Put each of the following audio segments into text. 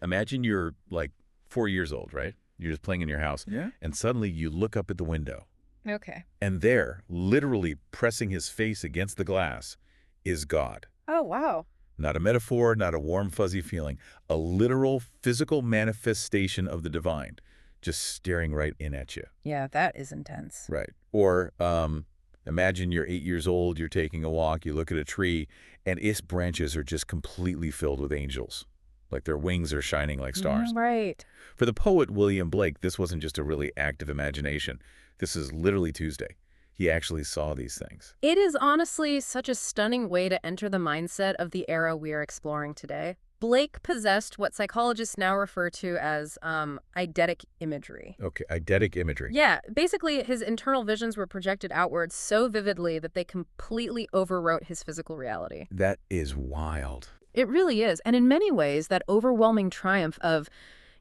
Imagine you're like 4 years old, right? You're just playing in your house. Yeah? And suddenly you look up at the window. Okay. And there, literally pressing his face against the glass, is God. Oh, wow. Not a metaphor, not a warm, fuzzy feeling. A literal, physical manifestation of the divine, just staring right in at you. Yeah, that is intense. Right. Or imagine you're 8 years old, you're taking a walk, you look at a tree, and its branches are just completely filled with angels. Like their wings are shining like stars. Right. For the poet William Blake, this wasn't just a really active imagination. This is literally Tuesday. He actually saw these things. It is honestly such a stunning way to enter the mindset of the era we are exploring today. Blake possessed what psychologists now refer to as eidetic imagery. Okay, eidetic imagery. Yeah, basically his internal visions were projected outwards so vividly that they completely overwrote his physical reality. That is wild. It really is. And in many ways, that overwhelming triumph of,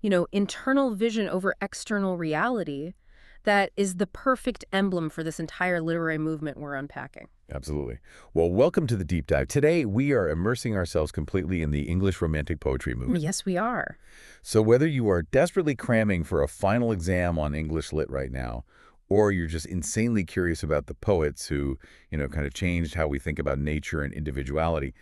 internal vision over external reality, that is the perfect emblem for this entire literary movement we're unpacking. Absolutely. Well, welcome to the Deep Dive. Today, we are immersing ourselves completely in the English Romantic poetry movement. Yes, we are. So whether you are desperately cramming for a final exam on English Lit right now, or you're just insanely curious about the poets who, kind of changed how we think about nature and individuality,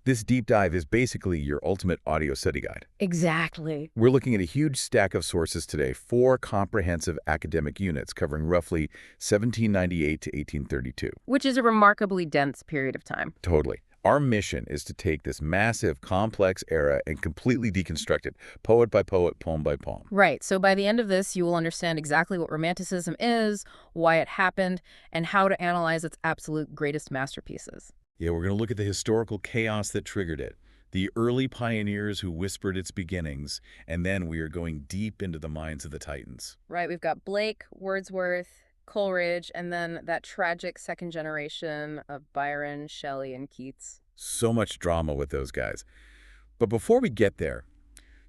this deep dive is basically your ultimate audio study guide. Exactly. We're looking at a huge stack of sources today, 4 comprehensive academic units covering roughly 1798 to 1832. Which is a remarkably dense period of time. Totally. Our mission is to take this massive, complex era and completely deconstruct it, poet by poet, poem by poem. Right. So by the end of this, you will understand exactly what Romanticism is, why it happened, and how to analyze its absolute greatest masterpieces. Yeah, we're going to look at the historical chaos that triggered it, the early pioneers who whispered its beginnings, and then we are going deep into the minds of the titans. Right. We've got Blake, Wordsworth, Coleridge, and then that tragic second generation of Byron, Shelley, and Keats. So much drama with those guys. But before we get there,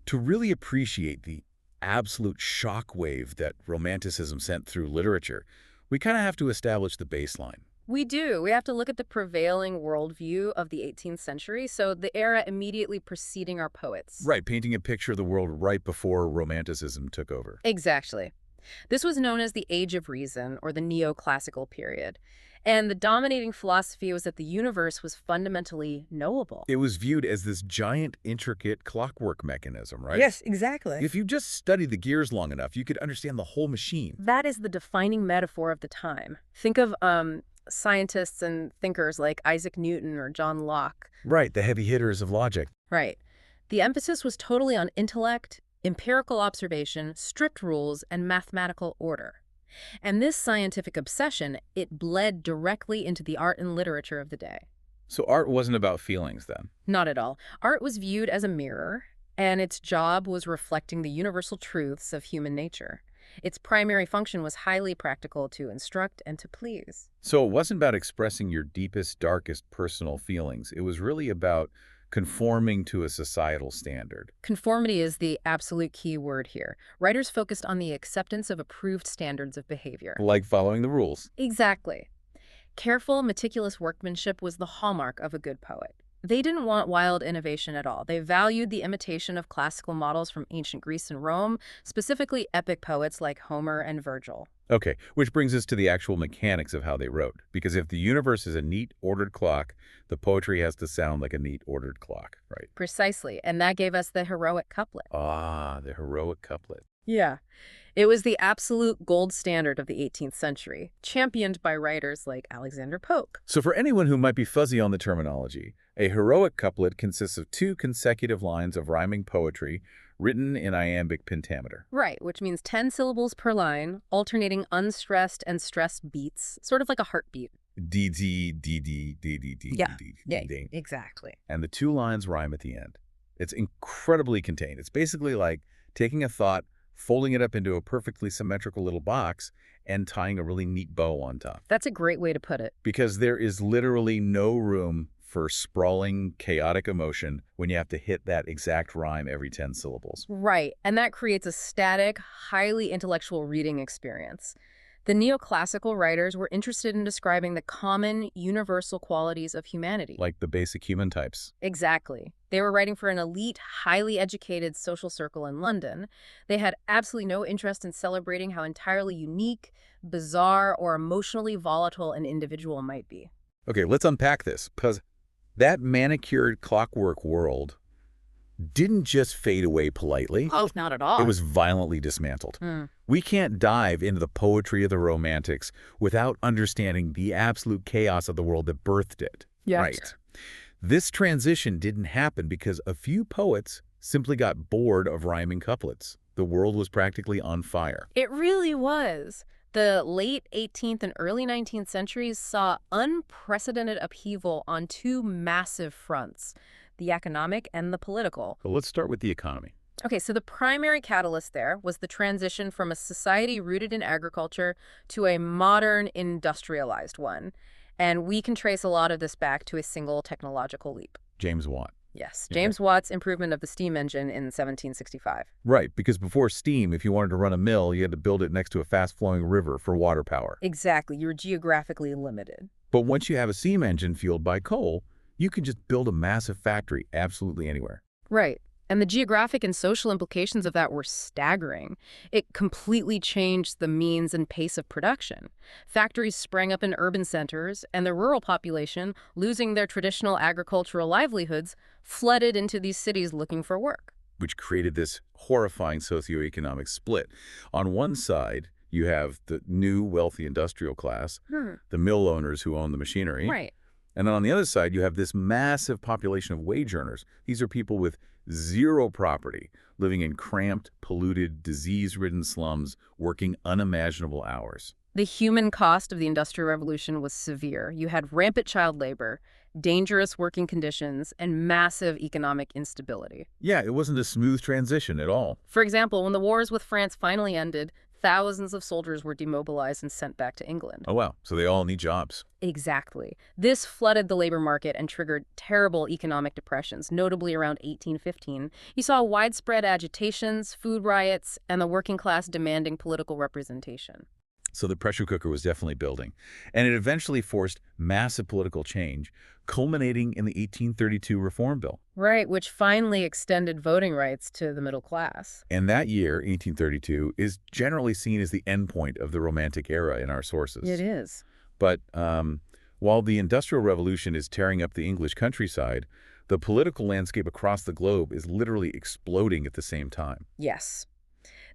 to really appreciate the absolute shockwave that Romanticism sent through literature, we kind of have to establish the baseline. We do. We have to look at the prevailing worldview of the 18th century, so the era immediately preceding our poets. Right, painting a picture of the world right before Romanticism took over. Exactly. This was known as the Age of Reason, or the neoclassical period. And the dominating philosophy was that the universe was fundamentally knowable. It was viewed as this giant, intricate clockwork mechanism, right? Yes, exactly. If you just studied the gears long enough, you could understand the whole machine. That is the defining metaphor of the time. Think of scientists and thinkers like Isaac Newton or John Locke. Right, the heavy hitters of logic. Right. The emphasis was totally on intellect, empirical observation, strict rules, and mathematical order. And this scientific obsession, it bled directly into the art and literature of the day. So art wasn't about feelings then? Not at all. Art was viewed as a mirror, and its job was reflecting the universal truths of human nature. Its primary function was highly practical, to instruct and to please. So it wasn't about expressing your deepest, darkest personal feelings. It was really about conforming to a societal standard. Conformity is the absolute key word here. Writers focused on the acceptance of approved standards of behavior. Like following the rules. Exactly. Careful, meticulous workmanship was the hallmark of a good poet. They didn't want wild innovation at all. They valued the imitation of classical models from ancient Greece and Rome, specifically epic poets like Homer and Virgil. Okay, which brings us to the actual mechanics of how they wrote. Because if the universe is a neat, ordered clock, the poetry has to sound like a neat, ordered clock, right? Precisely, and that gave us the heroic couplet. Ah, the heroic couplet. Yeah. It was the absolute gold standard of the 18th century, championed by writers like Alexander Pope. So for anyone who might be fuzzy on the terminology, a heroic couplet consists of 2 consecutive lines of rhyming poetry written in iambic pentameter. Right, which means 10 syllables per line, alternating unstressed and stressed beats, sort of like a heartbeat. D D D D D D D Yeah, D yeah, D. exactly. And the 2 lines rhyme at the end. It's incredibly contained. It's basically like taking a thought, folding it up into a perfectly symmetrical little box, and tying a really neat bow on top. That's a great way to put it. Because there is literally no room for sprawling, chaotic emotion when you have to hit that exact rhyme every 10 syllables. Right, and that creates a static, highly intellectual reading experience. The neoclassical writers were interested in describing the common, universal qualities of humanity. Like the basic human types. Exactly. They were writing for an elite, highly educated social circle in London. They had absolutely no interest in celebrating how entirely unique, bizarre, or emotionally volatile an individual might be. Okay, let's unpack this, because that manicured clockwork world didn't just fade away politely. Oh, not at all. It was violently dismantled. Hmm. We can't dive into the poetry of the Romantics without understanding the absolute chaos of the world that birthed it. Yes. Right. This transition didn't happen because a few poets simply got bored of rhyming couplets. The world was practically on fire. It really was. The late 18th and early 19th centuries saw unprecedented upheaval on two massive fronts, the economic and the political. So let's start with the economy. Okay, so the primary catalyst there was the transition from a society rooted in agriculture to a modern, industrialized one. And we can trace a lot of this back to a single technological leap. James Watt. Yes, James Watt's improvement of the steam engine in 1765. Right, because before steam, if you wanted to run a mill, you had to build it next to a fast-flowing river for water power. Exactly, you were geographically limited. But once you have a steam engine fueled by coal, you can just build a massive factory absolutely anywhere. Right. And the geographic and social implications of that were staggering. It completely changed the means and pace of production. Factories sprang up in urban centers, and the rural population, losing their traditional agricultural livelihoods, flooded into these cities looking for work. Which created this horrifying socioeconomic split. On one side, you have the new wealthy industrial class, the mill owners who own the machinery. Right. And then on the other side, you have this massive population of wage earners. These are people with zero property, living in cramped, polluted, disease-ridden slums, working unimaginable hours. The human cost of the Industrial Revolution was severe. You had rampant child labor, dangerous working conditions, and massive economic instability. Yeah, it wasn't a smooth transition at all. For example, when the wars with France finally ended, thousands of soldiers were demobilized and sent back to England. Oh, wow. So they all need jobs. Exactly. This flooded the labor market and triggered terrible economic depressions, notably around 1815. You saw widespread agitations, food riots, and the working class demanding political representation. So the pressure cooker was definitely building. And it eventually forced massive political change, culminating in the 1832 Reform Bill. Right, which finally extended voting rights to the middle class. And that year, 1832, is generally seen as the endpoint of the Romantic era in our sources. It is. But while the Industrial Revolution is tearing up the English countryside, the political landscape across the globe is literally exploding at the same time. Yes.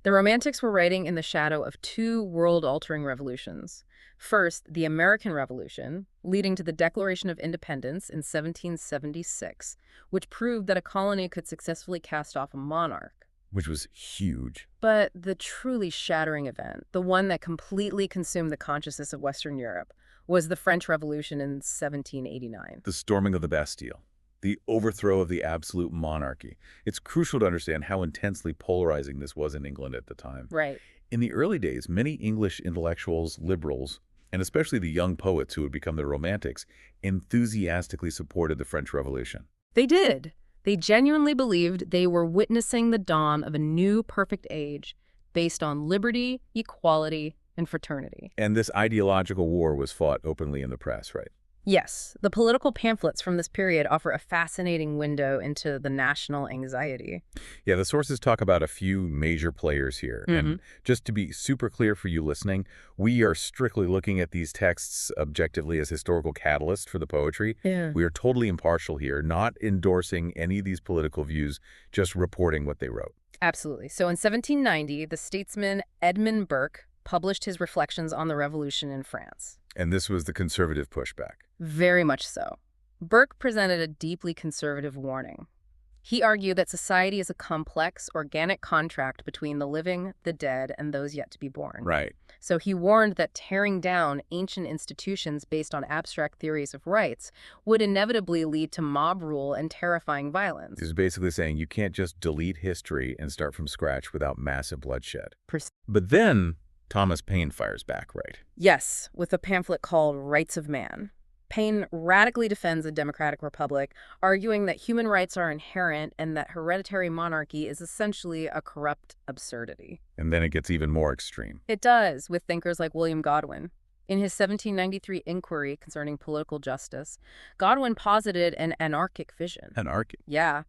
The Romantics were writing in the shadow of two world-altering revolutions. First, the American Revolution, leading to the Declaration of Independence in 1776, which proved that a colony could successfully cast off a monarch. Which was huge. But the truly shattering event, the one that completely consumed the consciousness of Western Europe, was the French Revolution in 1789. The storming of the Bastille. The overthrow of the absolute monarchy. It's crucial to understand how intensely polarizing this was in England at the time. Right. In the early days, many English intellectuals, liberals, and especially the young poets who would become the Romantics, enthusiastically supported the French Revolution. They did. They genuinely believed they were witnessing the dawn of a new perfect age based on liberty, equality, and fraternity. And this ideological war was fought openly in the press, right? Yes, the political pamphlets from this period offer a fascinating window into the national anxiety. Yeah, the sources talk about a few major players here. And just to be super clear for you listening, we are strictly looking at these texts objectively as historical catalysts for the poetry. Yeah. We are totally impartial here, not endorsing any of these political views, just reporting what they wrote. Absolutely. So in 1790, the statesman Edmund Burke published his reflections on the revolution in France. And this was the conservative pushback. Very much so. Burke presented a deeply conservative warning. He argued that society is a complex, organic contract between the living, the dead, and those yet to be born. Right. So he warned that tearing down ancient institutions based on abstract theories of rights would inevitably lead to mob rule and terrifying violence. He was basically saying you can't just delete history and start from scratch without massive bloodshed. But then Thomas Paine fires back, right? Yes, with a pamphlet called Rights of Man. Paine radically defends a democratic republic, arguing that human rights are inherent and that hereditary monarchy is essentially a corrupt absurdity. And then it gets even more extreme. It does, with thinkers like William Godwin. In his 1793 inquiry concerning political justice, Godwin posited an anarchic vision. Anarchic. Yeah.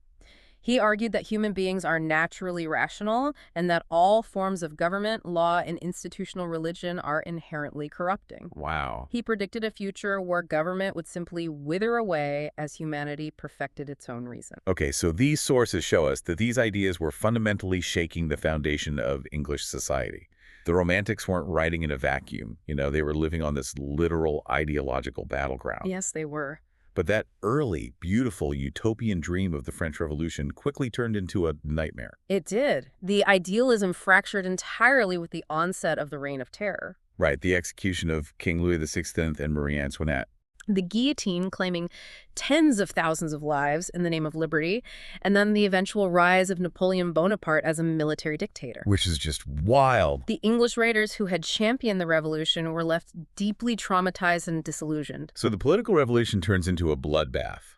He argued that human beings are naturally rational and that all forms of government, law, and institutional religion are inherently corrupting. Wow. He predicted a future where government would simply wither away as humanity perfected its own reason. Okay, so these sources show us that these ideas were fundamentally shaking the foundation of English society. The Romantics weren't writing in a vacuum. They were living on this literal ideological battleground. Yes, they were. But that early, beautiful, utopian dream of the French Revolution quickly turned into a nightmare. It did. The idealism fractured entirely with the onset of the Reign of Terror. Right, the execution of King Louis XVI and Marie Antoinette. The guillotine claiming tens of thousands of lives in the name of liberty, and then the eventual rise of Napoleon Bonaparte as a military dictator. Which is just wild. The English raiders who had championed the revolution were left deeply traumatized and disillusioned. So the political revolution turns into a bloodbath.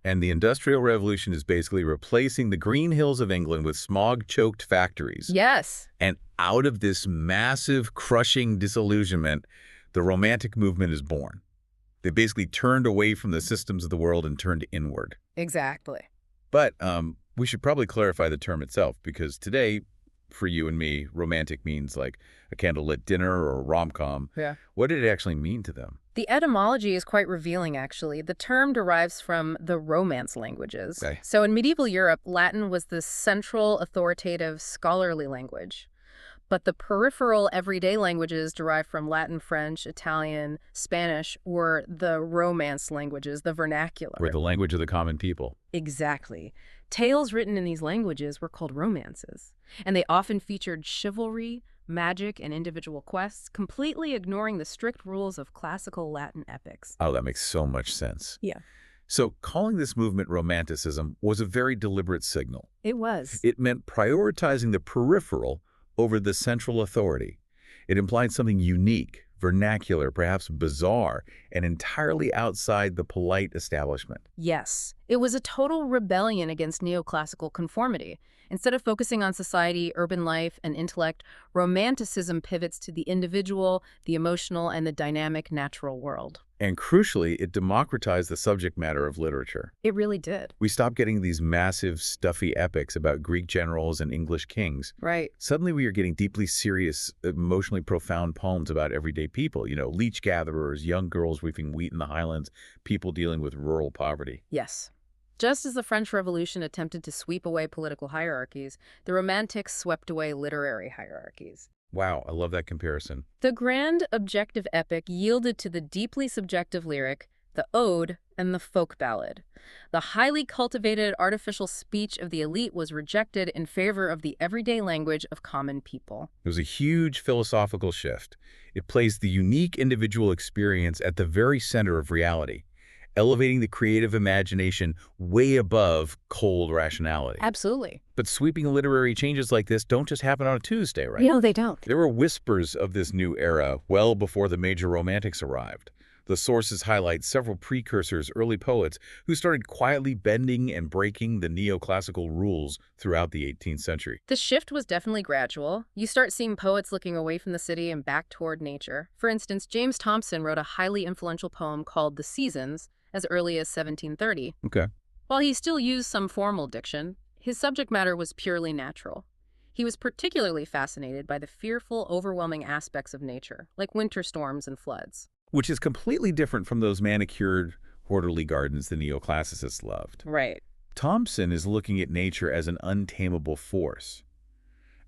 And the Industrial Revolution is basically replacing the green hills of England with smog-choked factories. Yes. And out of this massive, crushing disillusionment, the Romantic movement is born. They basically turned away from the systems of the world and turned inward. Exactly. But we should probably clarify the term itself, because today, for you and me, romantic means like a candlelit dinner or a rom-com. Yeah. What did it actually mean to them? The etymology is quite revealing, actually. The term derives from the Romance languages. Okay. So in medieval Europe, Latin was the central, authoritative, scholarly language. But the peripheral everyday languages derive from Latin, French, Italian, Spanish, or the Romance languages, the vernacular. Or the language of the common people. Exactly. Tales written in these languages were called romances, and they often featured chivalry, magic, and individual quests, completely ignoring the strict rules of classical Latin epics. Oh, that makes so much sense. Yeah. So calling this movement Romanticism was a very deliberate signal. It was. It meant prioritizing the peripheral over the central authority. It implied something unique, vernacular, perhaps bizarre, and entirely outside the polite establishment. Yes. It was a total rebellion against neoclassical conformity. Instead of focusing on society, urban life, and intellect, Romanticism pivots to the individual, the emotional, and the dynamic natural world. And crucially, it democratized the subject matter of literature. It really did. We stopped getting these massive, stuffy epics about Greek generals and English kings. Right. Suddenly we are getting deeply serious, emotionally profound poems about everyday people. Leech gatherers, young girls reaping wheat in the highlands, people dealing with rural poverty. Yes. Just as the French Revolution attempted to sweep away political hierarchies, the Romantics swept away literary hierarchies. Wow, I love that comparison. The grand objective epic yielded to the deeply subjective lyric, the ode, and the folk ballad. The highly cultivated artificial speech of the elite was rejected in favor of the everyday language of common people. It was a huge philosophical shift. It placed the unique individual experience at the very center of reality, elevating the creative imagination way above cold rationality. Absolutely. But sweeping literary changes like this don't just happen on a Tuesday, right? No, they don't. There were whispers of this new era well before the major Romantics arrived. The sources highlight several precursors, early poets, who started quietly bending and breaking the neoclassical rules throughout the 18th century. The shift was definitely gradual. You start seeing poets looking away from the city and back toward nature. For instance, James Thomson wrote a highly influential poem called The Seasons as early as 1730. Okay. While he still used some formal diction, his subject matter was purely natural. He was particularly fascinated by the fearful, overwhelming aspects of nature, like winter storms and floods. Which is completely different from those manicured, orderly gardens the neoclassicists loved. Right. Thomson is looking at nature as an untamable force.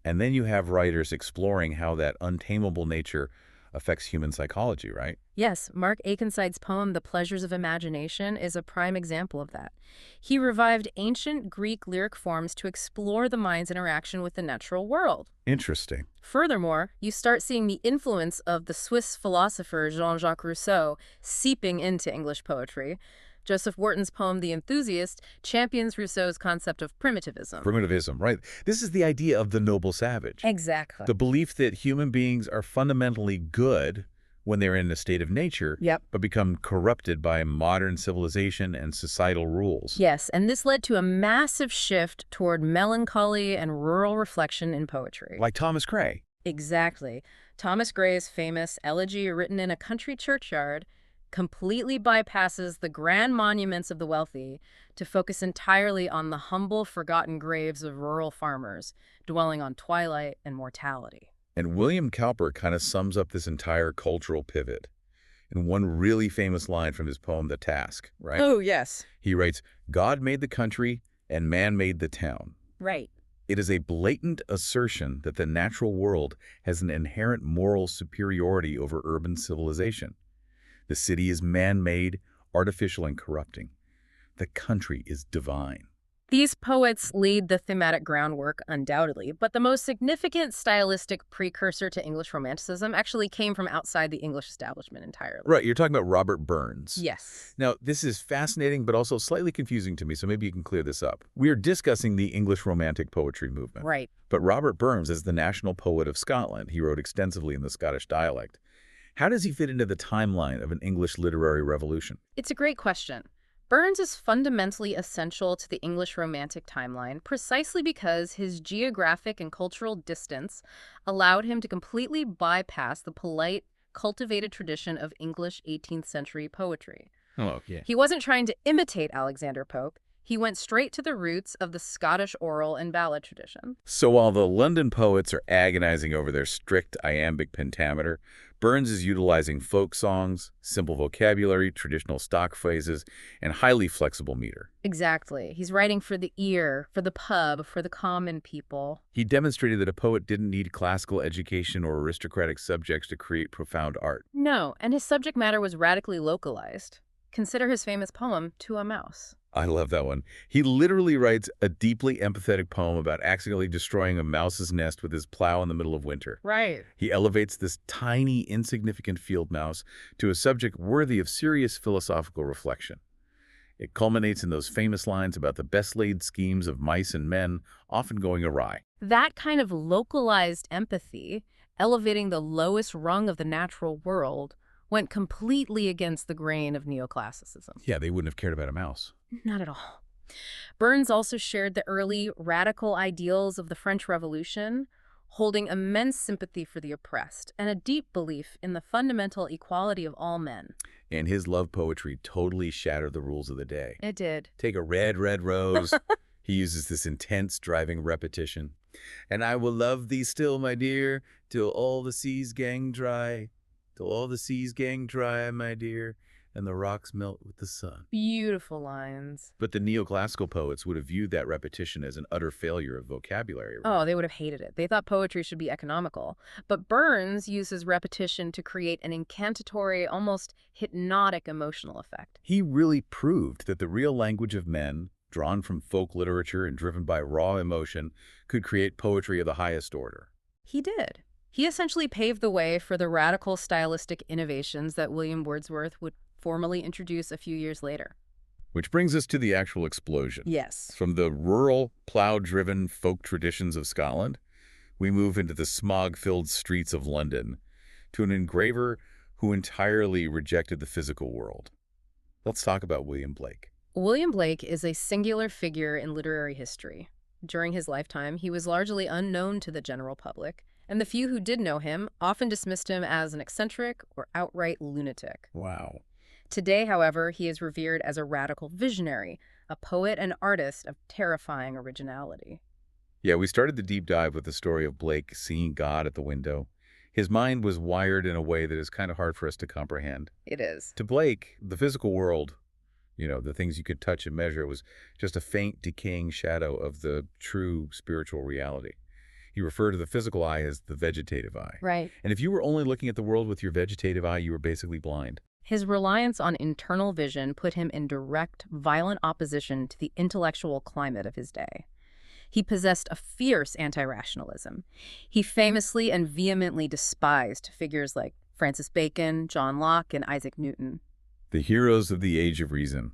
And then you have writers exploring how that untamable nature affects human psychology, right? Yes, Mark Akenside's poem, The Pleasures of Imagination, is a prime example of that. He revived ancient Greek lyric forms to explore the mind's interaction with the natural world. Interesting. Furthermore, you start seeing the influence of the Swiss philosopher Jean-Jacques Rousseau seeping into English poetry. Joseph Warton's poem, The Enthusiast, champions Rousseau's concept of primitivism. Primitivism, right. This is the idea of the noble savage. Exactly. The belief that human beings are fundamentally good when they're in a state of nature, Yep. but become corrupted by modern civilization and societal rules. Yes, and this led to a massive shift toward melancholy and rural reflection in poetry. Like Thomas Gray. Exactly. Thomas Gray's famous Elegy Written in a Country Churchyard completely bypasses the grand monuments of the wealthy to focus entirely on the humble, forgotten graves of rural farmers, dwelling on twilight and mortality. And William Cowper kind of sums up this entire cultural pivot in one really famous line from his poem, The Task, right? Oh, yes. He writes, "God made the country and man made the town." Right. It is a blatant assertion that the natural world has an inherent moral superiority over urban civilization. The city is man-made, artificial, and corrupting. The country is divine. These poets laid the thematic groundwork, undoubtedly, but the most significant stylistic precursor to English Romanticism actually came from outside the English establishment entirely. Right, you're talking about Robert Burns. Yes. Now, this is fascinating, but also slightly confusing to me, so maybe you can clear this up. We are discussing the English Romantic poetry movement. Right. But Robert Burns is the national poet of Scotland. He wrote extensively in the Scottish dialect. How does he fit into the timeline of an English literary revolution? It's a great question. Burns is fundamentally essential to the English Romantic timeline precisely because his geographic and cultural distance allowed him to completely bypass the polite, cultivated tradition of English 18th century poetry. Oh, yeah. He wasn't trying to imitate Alexander Pope. He went straight to the roots of the Scottish oral and ballad tradition. So while the London poets are agonizing over their strict iambic pentameter, Burns is utilizing folk songs, simple vocabulary, traditional stock phrases, and highly flexible meter. Exactly. He's writing for the ear, for the pub, for the common people. He demonstrated that a poet didn't need classical education or aristocratic subjects to create profound art. No, and his subject matter was radically localized. Consider his famous poem, To a Mouse. I love that one. He literally writes a deeply empathetic poem about accidentally destroying a mouse's nest with his plow in the middle of winter. Right. He elevates this tiny, insignificant field mouse to a subject worthy of serious philosophical reflection. It culminates in those famous lines about the best-laid schemes of mice and men often going awry. That kind of localized empathy, elevating the lowest rung of the natural world, went completely against the grain of neoclassicism. Yeah, they wouldn't have cared about a mouse. Not at all. Burns also shared the early radical ideals of the French Revolution, holding immense sympathy for the oppressed and a deep belief in the fundamental equality of all men. And his love poetry totally shattered the rules of the day. It did. Take a red, red rose. He uses this intense, driving repetition. And I will love thee still, my dear, till all the seas gang dry. Till all the seas gang dry, my dear, and the rocks melt with the sun. Beautiful lines. But the neoclassical poets would have viewed that repetition as an utter failure of vocabulary. Right? Oh, they would have hated it. They thought poetry should be economical. But Burns uses repetition to create an incantatory, almost hypnotic emotional effect. He really proved that the real language of men, drawn from folk literature and driven by raw emotion, could create poetry of the highest order. He did. He essentially paved the way for the radical stylistic innovations that William Wordsworth would formally introduce a few years later. Which brings us to the actual explosion. Yes. From the rural, plow-driven folk traditions of Scotland, we move into the smog-filled streets of London to an engraver who entirely rejected the physical world. Let's talk about William Blake. William Blake is a singular figure in literary history. During his lifetime, he was largely unknown to the general public, and the few who did know him often dismissed him as an eccentric or outright lunatic. Wow. Today, however, he is revered as a radical visionary, a poet and artist of terrifying originality. Yeah, we started the deep dive with the story of Blake seeing God at the window. His mind was wired in a way that is kind of hard for us to comprehend. It is. To Blake, the physical world, the things you could touch and measure, was just a faint, decaying shadow of the true spiritual reality. He referred to the physical eye as the vegetative eye. Right. And if you were only looking at the world with your vegetative eye, you were basically blind. His reliance on internal vision put him in direct, violent opposition to the intellectual climate of his day. He possessed a fierce anti-rationalism. He famously and vehemently despised figures like Francis Bacon, John Locke, and Isaac Newton. The heroes of the age of reason.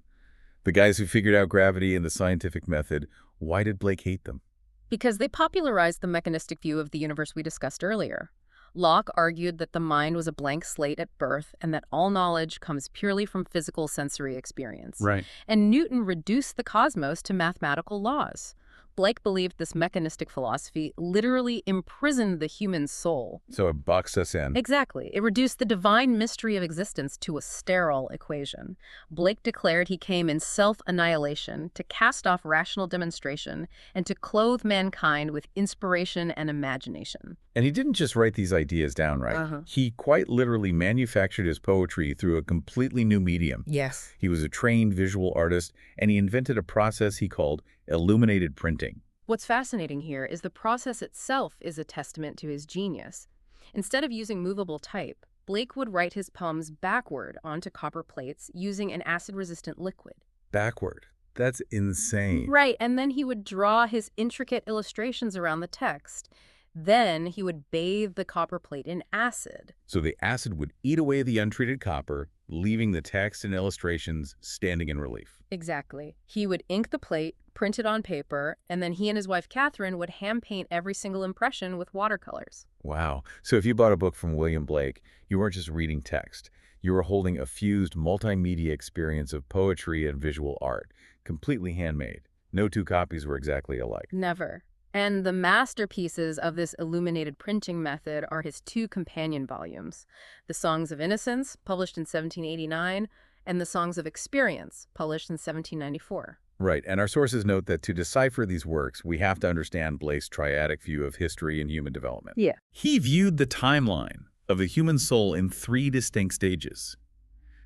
The guys who figured out gravity and the scientific method. Why did Blake hate them? Because they popularized the mechanistic view of the universe we discussed earlier. Locke argued that the mind was a blank slate at birth and that all knowledge comes purely from physical sensory experience. Right. And Newton reduced the cosmos to mathematical laws. Blake believed this mechanistic philosophy literally imprisoned the human soul. So it boxed us in. Exactly. It reduced the divine mystery of existence to a sterile equation. Blake declared he came in self-annihilation to cast off rational demonstration and to clothe mankind with inspiration and imagination. And he didn't just write these ideas down, right? He quite literally manufactured his poetry through a completely new medium. Yes. He was a trained visual artist, and he invented a process he called illuminated printing. What's fascinating here is the process itself is a testament to his genius. Instead of using movable type, Blake would write his poems backward onto copper plates using an acid-resistant liquid. Backward. That's insane. Right, and then he would draw his intricate illustrations around the text. Then he would bathe the copper plate in acid. So the acid would eat away the untreated copper, leaving the text and illustrations standing in relief. Exactly. He would ink the plate, print it on paper, and then he and his wife Catherine would hand-paint every single impression with watercolors. Wow. So if you bought a book from William Blake, you weren't just reading text. You were holding a fused multimedia experience of poetry and visual art, completely handmade. No two copies were exactly alike. Never. And the masterpieces of this illuminated printing method are his two companion volumes, The Songs of Innocence, published in 1789, and The Songs of Experience, published in 1794. Right, and our sources note that to decipher these works, we have to understand Blake's triadic view of history and human development. Yeah. He viewed the timeline of the human soul in three distinct stages.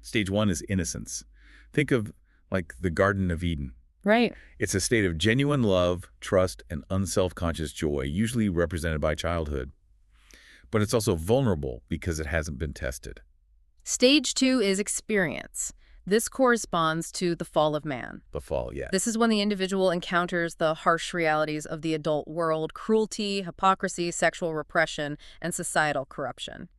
Stage one is innocence. Think of, like, the Garden of Eden. Right. It's a state of genuine love, trust, and unself-conscious joy, usually represented by childhood. But it's also vulnerable because it hasn't been tested. Stage two is experience. This corresponds to the fall of man. The fall, yeah. This is when the individual encounters the harsh realities of the adult world, cruelty, hypocrisy, sexual repression, and societal corruption.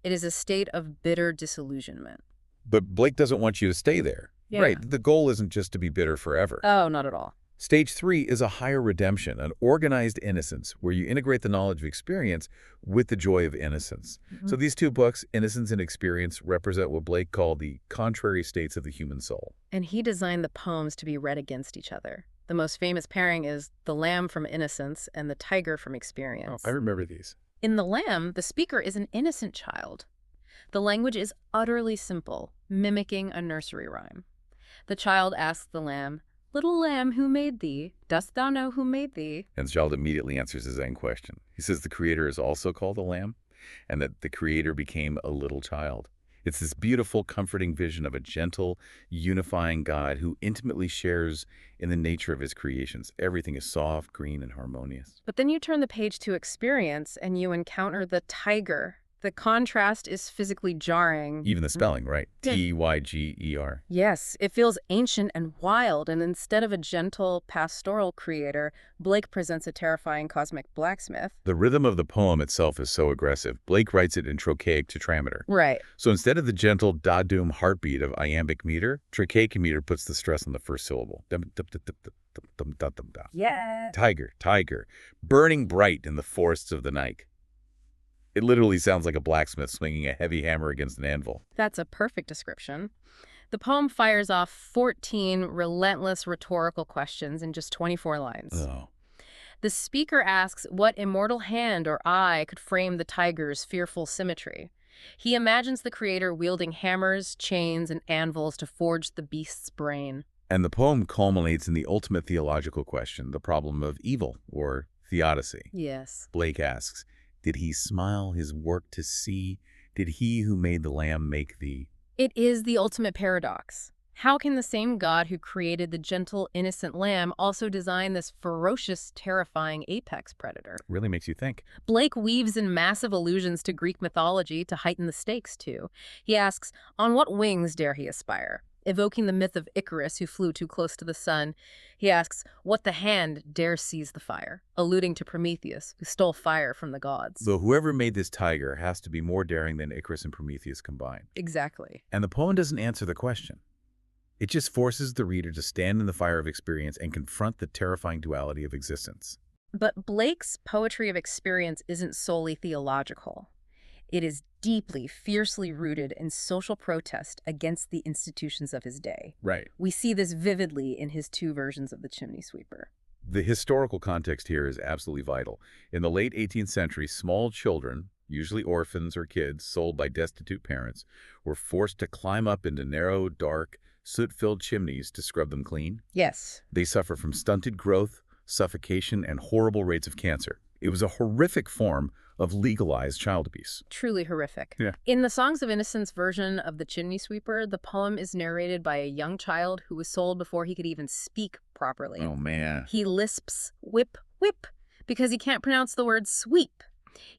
It is a state of bitter disillusionment. But Blake doesn't want you to stay there. Yeah. Right, the goal isn't just to be bitter forever. Oh, not at all. Stage three is a higher redemption, an organized innocence, where you integrate the knowledge of experience with the joy of innocence. So these two books, Innocence and Experience, represent what Blake called the contrary states of the human soul. And he designed the poems to be read against each other. The most famous pairing is the lamb from Innocence and the tiger from Experience. Oh, I remember these. In the lamb, the speaker is an innocent child. The language is utterly simple, mimicking a nursery rhyme. The child asks the lamb, "Little lamb, who made thee? Dost thou know who made thee?" And the child immediately answers his own question. He says the Creator is also called a lamb, and that the Creator became a little child. It's this beautiful, comforting vision of a gentle, unifying God who intimately shares in the nature of his creations. Everything is soft, green, and harmonious. But then you turn the page to Experience, and you encounter the tiger. The contrast is physically jarring. Even the spelling, right? T-Y-G-E-R. Yes, it feels ancient and wild, and instead of a gentle, pastoral creator, Blake presents a terrifying cosmic blacksmith. The rhythm of the poem itself is so aggressive. Blake writes it in trochaic tetrameter. Right. So instead of the gentle da-doom heartbeat of iambic meter, trochaic meter puts the stress on the first syllable. Yeah. Tiger, tiger, burning bright in the forests of the night. It literally sounds like a blacksmith swinging a heavy hammer against an anvil. That's a perfect description. The poem fires off 14 relentless rhetorical questions in just 24 lines. Oh. The speaker asks what immortal hand or eye could frame the tiger's fearful symmetry. He imagines the creator wielding hammers, chains, and anvils to forge the beast's brain. And the poem culminates in the ultimate theological question, the problem of evil, or theodicy. Yes. Blake asks, did he smile his work to see? Did he who made the lamb make thee? It is the ultimate paradox. How can the same God who created the gentle, innocent lamb also design this ferocious, terrifying apex predator? Really makes you think. Blake weaves in massive allusions to Greek mythology to heighten the stakes, too. He asks, on what wings dare he aspire? Evoking the myth of Icarus, who flew too close to the sun. He asks, what the hand dare seize the fire? Alluding to Prometheus, who stole fire from the gods. So whoever made this tiger has to be more daring than Icarus and Prometheus combined. Exactly. And the poem doesn't answer the question. It just forces the reader to stand in the fire of experience and confront the terrifying duality of existence. But Blake's poetry of experience isn't solely theological. It is deeply, fiercely rooted in social protest against the institutions of his day. Right. We see this vividly in his two versions of the chimney sweeper. The historical context here is absolutely vital. In the late 18th century, small children, usually orphans or kids sold by destitute parents, were forced to climb up into narrow, dark, soot-filled chimneys to scrub them clean. Yes. They suffer from stunted growth, suffocation, and horrible rates of cancer. It was a horrific form of legalized child abuse. Truly horrific. Yeah. In the Songs of Innocence version of The Chimney Sweeper, the poem is narrated by a young child who was sold before he could even speak properly. Oh, man. He lisps whip, whip, because he can't pronounce the word sweep.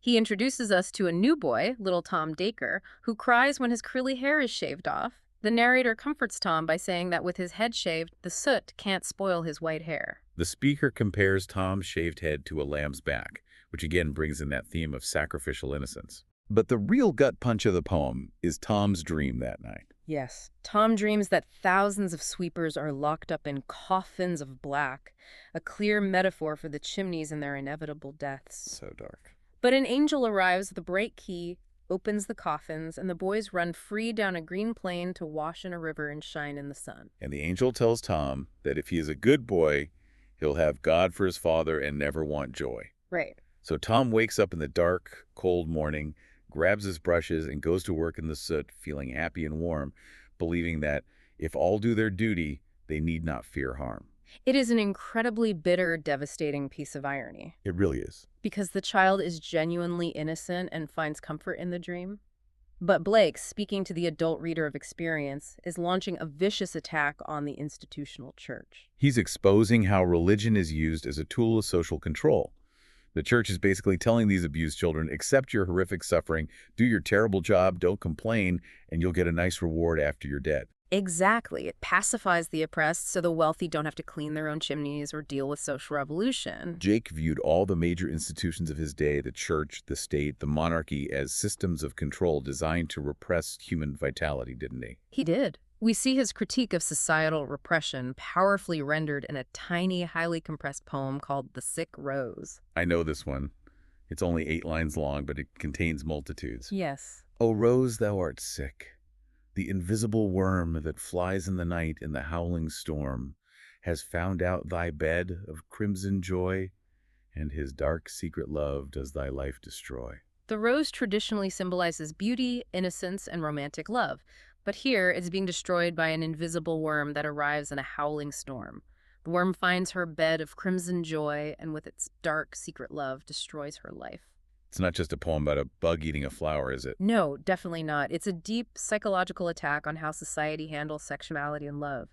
He introduces us to a new boy, little Tom Dacre, who cries when his curly hair is shaved off. The narrator comforts Tom by saying that with his head shaved, the soot can't spoil his white hair. The speaker compares Tom's shaved head to a lamb's back, which again brings in that theme of sacrificial innocence. But the real gut punch of the poem is Tom's dream that night. Yes. Tom dreams that thousands of sweepers are locked up in coffins of black, a clear metaphor for the chimneys and their inevitable deaths. So dark. But an angel arrives with a bright key, opens the coffins, and the boys run free down a green plain to wash in a river and shine in the sun. And the angel tells Tom that if he is a good boy, he'll have God for his father and never want joy. Right. So Tom wakes up in the dark, cold morning, grabs his brushes, and goes to work in the soot, feeling happy and warm, believing that if all do their duty, they need not fear harm. It is an incredibly bitter, devastating piece of irony. It really is. Because the child is genuinely innocent and finds comfort in the dream. But Blake, speaking to the adult reader of experience, is launching a vicious attack on the institutional church. He's exposing how religion is used as a tool of social control. The church is basically telling these abused children, accept your horrific suffering, do your terrible job, don't complain, and you'll get a nice reward after you're dead. Exactly. It pacifies the oppressed so the wealthy don't have to clean their own chimneys or deal with social revolution. Jake viewed all the major institutions of his day, the church, the state, the monarchy, as systems of control designed to repress human vitality, didn't he? He did. We see his critique of societal repression powerfully rendered in a tiny, highly compressed poem called The Sick Rose. I know this one. It's only 8 lines long, but it contains multitudes. Yes. O rose, thou art sick. The invisible worm that flies in the night in the howling storm has found out thy bed of crimson joy, and his dark secret love does thy life destroy. The rose traditionally symbolizes beauty, innocence, and romantic love, but here it's being destroyed by an invisible worm that arrives in a howling storm. The worm finds her bed of crimson joy, and with its dark secret love, destroys her life. It's not just a poem about a bug eating a flower, is it? No, definitely not. It's a deep psychological attack on how society handles sexuality and love.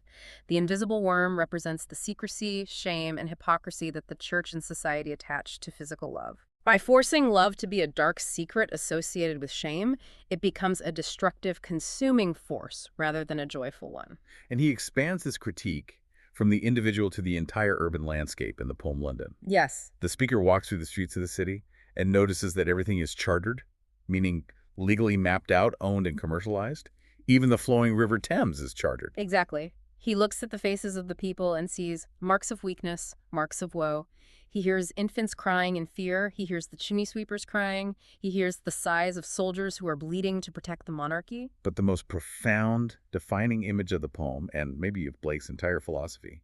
The invisible worm represents the secrecy, shame, and hypocrisy that the church and society attach to physical love. By forcing love to be a dark secret associated with shame, it becomes a destructive, consuming force rather than a joyful one. And he expands this critique from the individual to the entire urban landscape in the poem London. Yes. The speaker walks through the streets of the city and notices that everything is chartered, meaning legally mapped out, owned, and commercialized. Even the flowing River Thames is chartered. Exactly. He looks at the faces of the people and sees marks of weakness, marks of woe. He hears infants crying in fear. He hears the chimney sweepers crying. He hears the sighs of soldiers who are bleeding to protect the monarchy. But the most profound, defining image of the poem, and maybe of Blake's entire philosophy,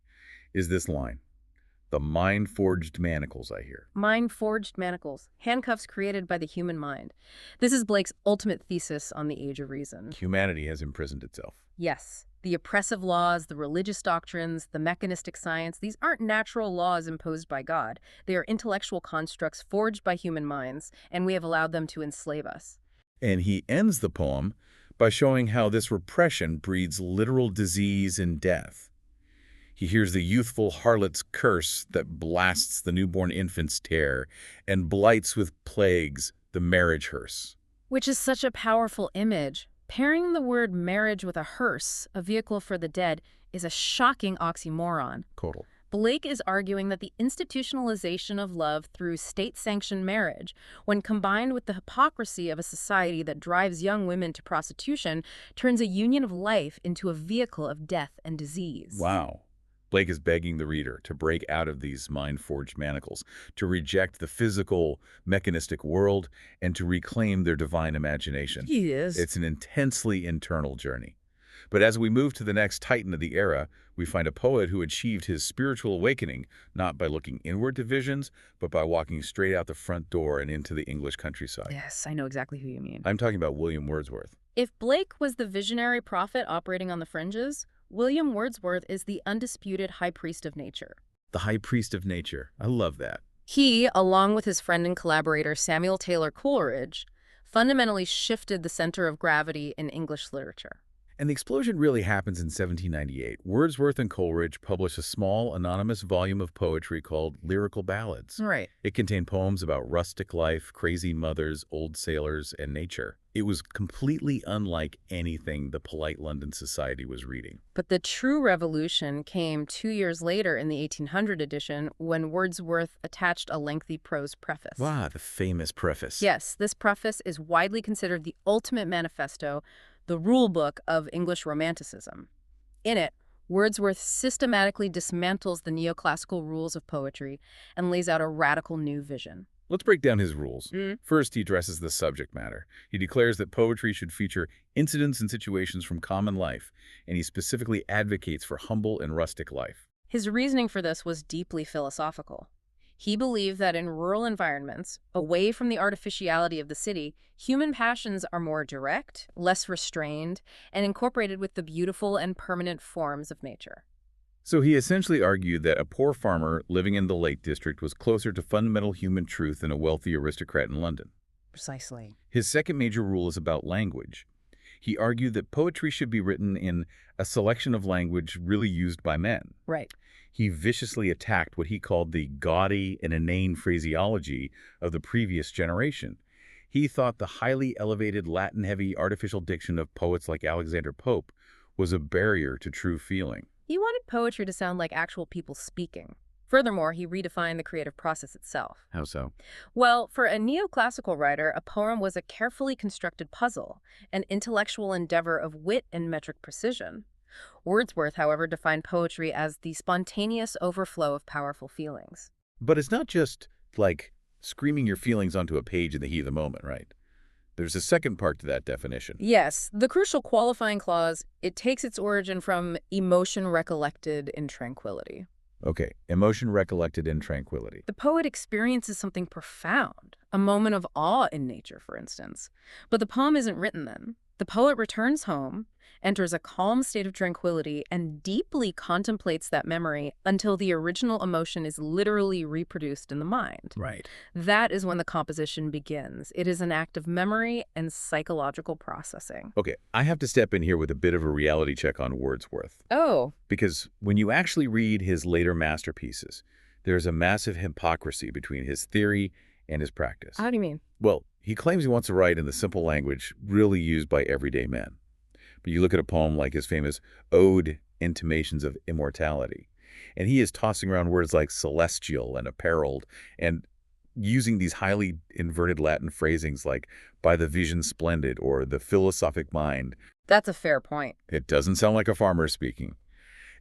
is this line. The mind-forged manacles, I hear. Mind-forged manacles, handcuffs created by the human mind. This is Blake's ultimate thesis on the Age of Reason. Humanity has imprisoned itself. Yes, the oppressive laws, the religious doctrines, the mechanistic science, these aren't natural laws imposed by God. They are intellectual constructs forged by human minds, and we have allowed them to enslave us. And he ends the poem by showing how this repression breeds literal disease and death. He hears the youthful harlot's curse that blasts the newborn infant's tear and blights with plagues the marriage hearse. Which is such a powerful image. Pairing the word marriage with a hearse, a vehicle for the dead, is a shocking oxymoron. Total. Blake is arguing that the institutionalization of love through state-sanctioned marriage, when combined with the hypocrisy of a society that drives young women to prostitution, turns a union of life into a vehicle of death and disease. Wow. Blake is begging the reader to break out of these mind-forged manacles, to reject the physical, mechanistic world, and to reclaim their divine imagination. He is. It's an intensely internal journey. But as we move to the next titan of the era, we find a poet who achieved his spiritual awakening not by looking inward to visions, but by walking straight out the front door and into the English countryside. Yes, I know exactly who you mean. I'm talking about William Wordsworth. If Blake was the visionary prophet operating on the fringes, William Wordsworth is the undisputed high priest of nature. The high priest of nature. I love that. He, along with his friend and collaborator Samuel Taylor Coleridge, fundamentally shifted the center of gravity in English literature. And the explosion really happens in 1798. Wordsworth and Coleridge published a small, anonymous volume of poetry called Lyrical Ballads. Right. It contained poems about rustic life, crazy mothers, old sailors, and nature. It was completely unlike anything the polite London society was reading. But the true revolution came 2 years later in the 1800 edition when Wordsworth attached a lengthy prose preface. Wow, the famous preface. Yes, this preface is widely considered the ultimate manifesto, the rule book of English Romanticism. In it, Wordsworth systematically dismantles the neoclassical rules of poetry and lays out a radical new vision. Let's break down his rules. First, he addresses the subject matter. He declares that poetry should feature incidents and situations from common life, and he specifically advocates for humble and rustic life. His reasoning for this was deeply philosophical. He believed that in rural environments, away from the artificiality of the city, human passions are more direct, less restrained, and incorporated with the beautiful and permanent forms of nature. So he essentially argued that a poor farmer living in the Lake District was closer to fundamental human truth than a wealthy aristocrat in London. Precisely. His second major rule is about language. He argued that poetry should be written in a selection of language really used by men. Right. He viciously attacked what he called the gaudy and inane phraseology of the previous generation. He thought the highly elevated Latin-heavy artificial diction of poets like Alexander Pope was a barrier to true feeling. He wanted poetry to sound like actual people speaking. Furthermore, he redefined the creative process itself. How so? Well, for a neoclassical writer, a poem was a carefully constructed puzzle, an intellectual endeavor of wit and metric precision. Wordsworth, however, defined poetry as the spontaneous overflow of powerful feelings. But it's not just like screaming your feelings onto a page in the heat of the moment, right? There's a second part to that definition. Yes, the crucial qualifying clause, it takes its origin from emotion recollected in tranquility. Okay, emotion recollected in tranquility. The poet experiences something profound, a moment of awe in nature, for instance. But the poem isn't written then. The poet returns home, enters a calm state of tranquility, and deeply contemplates that memory until the original emotion is literally reproduced in the mind. Right. That is when the composition begins. It is an act of memory and psychological processing. Okay, I have to step in here with a bit of a reality check on Wordsworth. Oh. Because when you actually read his later masterpieces, there's a massive hypocrisy between his theory and his practice. How do you mean? Well, he claims he wants to write in the simple language really used by everyday men. But you look at a poem like his famous Ode, Intimations of Immortality, and he is tossing around words like celestial and apparelled and using these highly inverted Latin phrasings like by the vision splendid or the philosophic mind. That's a fair point. It doesn't sound like a farmer speaking.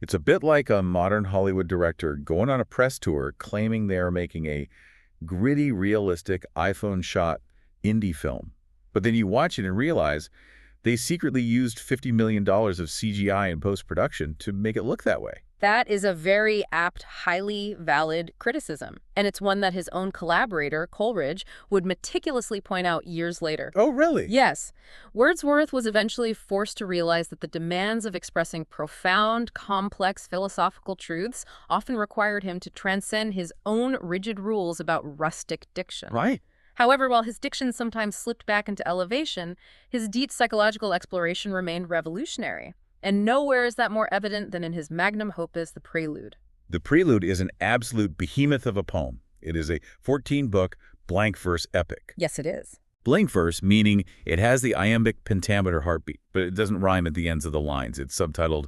It's a bit like a modern Hollywood director going on a press tour claiming they are making a gritty, realistic, iPhone-shot indie film. But then you watch it and realize they secretly used $50 million of CGI in post-production to make it look that way. That is a very apt, highly valid criticism. And it's one that his own collaborator, Coleridge, would meticulously point out years later. Oh, really? Yes. Wordsworth was eventually forced to realize that the demands of expressing profound, complex philosophical truths often required him to transcend his own rigid rules about rustic diction. Right. However, while his diction sometimes slipped back into elevation, his deep psychological exploration remained revolutionary. And nowhere is that more evident than in his magnum opus, The Prelude. The Prelude is an absolute behemoth of a poem. It is a 14-book blank verse epic. Yes, it is. Blank verse meaning it has the iambic pentameter heartbeat, but it doesn't rhyme at the ends of the lines. It's subtitled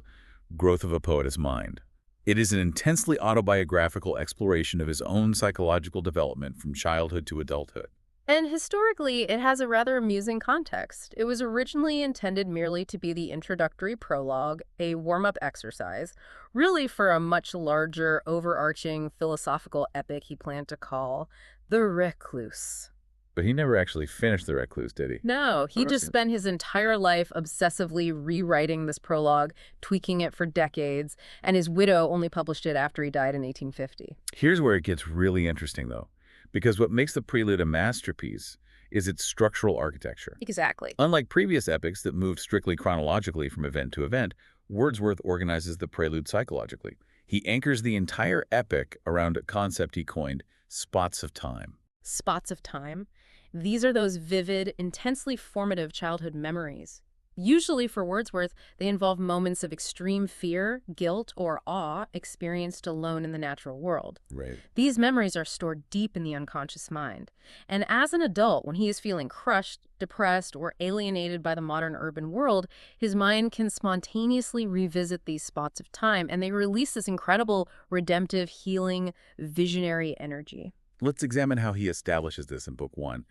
Growth of a Poet's Mind. It is an intensely autobiographical exploration of his own psychological development from childhood to adulthood. And historically, it has a rather amusing context. It was originally intended merely to be the introductory prologue, a warm-up exercise, really for a much larger, overarching philosophical epic he planned to call The Recluse. But he never actually finished The Recluse, did he? No, he just spent his entire life obsessively rewriting this prologue, tweaking it for decades, and his widow only published it after he died in 1850. Here's where it gets really interesting, though, because what makes the Prelude a masterpiece is its structural architecture. Exactly. Unlike previous epics that moved strictly chronologically from event to event, Wordsworth organizes the prelude psychologically. He anchors the entire epic around a concept he coined, spots of time. Spots of time. These are those vivid, intensely formative childhood memories. Usually for Wordsworth, they involve moments of extreme fear, guilt, or awe experienced alone in the natural world. Right. These memories are stored deep in the unconscious mind. And as an adult, when he is feeling crushed, depressed, or alienated by the modern urban world, his mind can spontaneously revisit these spots of time, and they release this incredible, redemptive, healing, visionary energy. Let's examine how he establishes this in Book 1.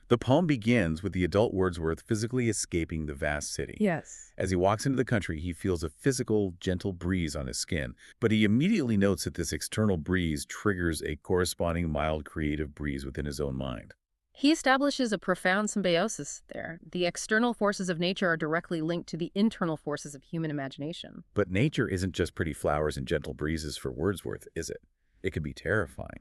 The poem begins with the adult Wordsworth physically escaping the vast city. Yes. As he walks into the country, he feels a physical, gentle breeze on his skin, but he immediately notes that this external breeze triggers a corresponding mild creative breeze within his own mind. He establishes a profound symbiosis there. The external forces of nature are directly linked to the internal forces of human imagination. But nature isn't just pretty flowers and gentle breezes for Wordsworth, is it? It can be terrifying.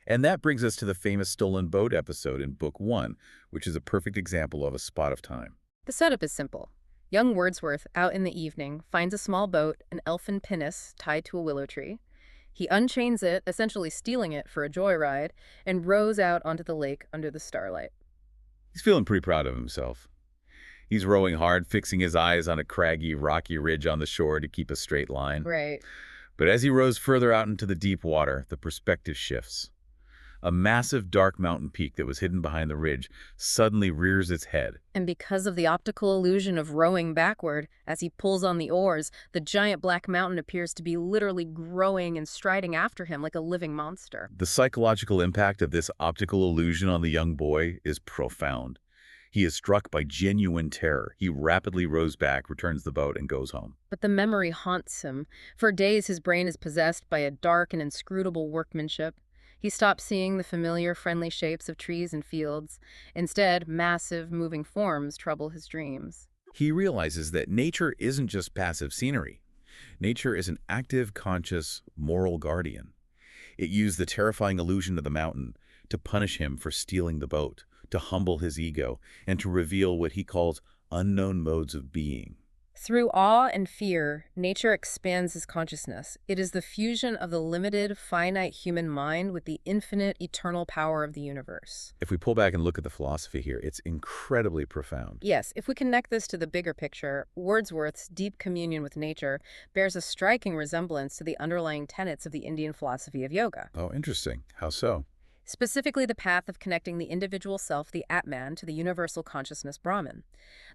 And that brings us to the famous stolen boat episode in Book 1, which is a perfect example of a spot of time. The setup is simple. Young Wordsworth, out in the evening, finds a small boat, an elfin pinnace tied to a willow tree. He unchains it, essentially stealing it for a joyride, and rows out onto the lake under the starlight. He's feeling pretty proud of himself. He's rowing hard, fixing his eyes on a craggy, rocky ridge on the shore to keep a straight line. Right. But as he rows further out into the deep water, the perspective shifts. A massive dark mountain peak that was hidden behind the ridge suddenly rears its head. And because of the optical illusion of rowing backward, as he pulls on the oars, the giant black mountain appears to be literally growing and striding after him like a living monster. The psychological impact of this optical illusion on the young boy is profound. He is struck by genuine terror. He rapidly rows back, returns the boat, and goes home. But the memory haunts him. For days, his brain is possessed by a dark and inscrutable workmanship. He stops seeing the familiar, friendly shapes of trees and fields. Instead, massive, moving forms trouble his dreams. He realizes that nature isn't just passive scenery. Nature is an active, conscious, moral guardian. It used the terrifying illusion of the mountain to punish him for stealing the boat, to humble his ego, and to reveal what he calls unknown modes of being. Through awe and fear, nature expands his consciousness. It is the fusion of the limited, finite human mind with the infinite, eternal power of the universe. If we pull back and look at the philosophy here, it's incredibly profound. Yes, if we connect this to the bigger picture, Wordsworth's deep communion with nature bears a striking resemblance to the underlying tenets of the Indian philosophy of yoga. Oh, interesting. How so? Specifically the path of connecting the individual self, the Atman, to the universal consciousness Brahman.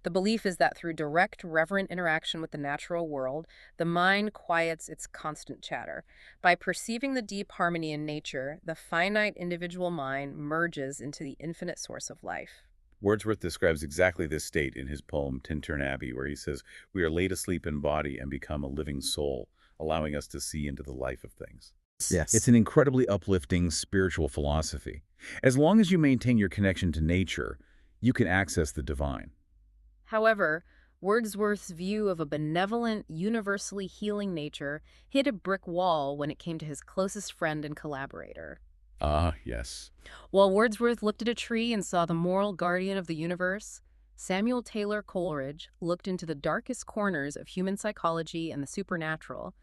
The belief is that through direct, reverent interaction with the natural world, the mind quiets its constant chatter. By perceiving the deep harmony in nature, the finite individual mind merges into the infinite source of life. Wordsworth describes exactly this state in his poem Tintern Abbey, where he says, "We are laid asleep in body and become a living soul, allowing us to see into the life of things." Yes. It's an incredibly uplifting spiritual philosophy. As long as you maintain your connection to nature, you can access the divine. However, Wordsworth's view of a benevolent, universally healing nature hit a brick wall when it came to his closest friend and collaborator. Ah, yes. While Wordsworth looked at a tree and saw the moral guardian of the universe, Samuel Taylor Coleridge looked into the darkest corners of human psychology and the supernatural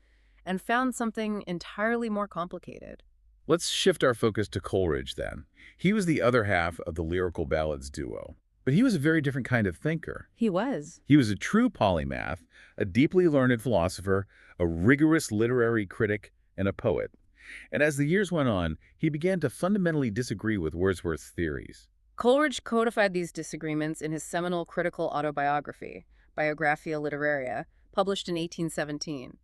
and found something entirely more complicated. Let's shift our focus to Coleridge, then. He was the other half of the lyrical ballads duo, but he was a very different kind of thinker. He was. He was a true polymath, a deeply learned philosopher, a rigorous literary critic, and a poet. And as the years went on, he began to fundamentally disagree with Wordsworth's theories. Coleridge codified these disagreements in his seminal critical autobiography, Biographia Literaria, published in 1817.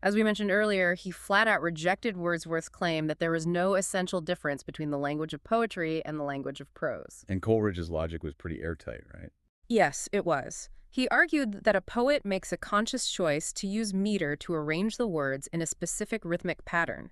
As we mentioned earlier, he flat out rejected Wordsworth's claim that there was no essential difference between the language of poetry and the language of prose. And Coleridge's logic was pretty airtight, right? Yes, it was. He argued that a poet makes a conscious choice to use meter to arrange the words in a specific rhythmic pattern.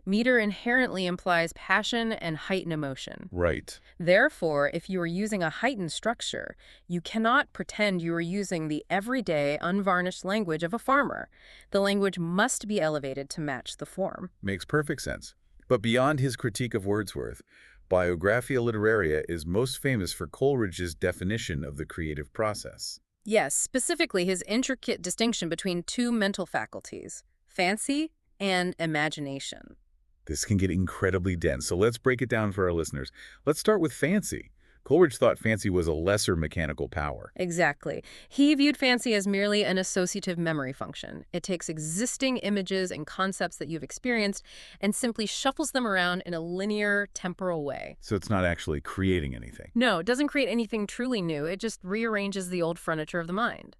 Meter inherently implies passion and heightened emotion. Right. Therefore, if you are using a heightened structure, you cannot pretend you are using the everyday, unvarnished language of a farmer. The language must be elevated to match the form. Makes perfect sense. But beyond his critique of Wordsworth, Biographia Literaria is most famous for Coleridge's definition of the creative process. Yes, specifically his intricate distinction between two mental faculties, fancy and imagination. This can get incredibly dense, so let's break it down for our listeners. Let's start with fancy. Coleridge thought fancy was a lesser mechanical power. Exactly. He viewed fancy as merely an associative memory function. It takes existing images and concepts that you've experienced and simply shuffles them around in a linear, temporal way. So it's not actually creating anything. No, it doesn't create anything truly new. It just rearranges the old furniture of the mind.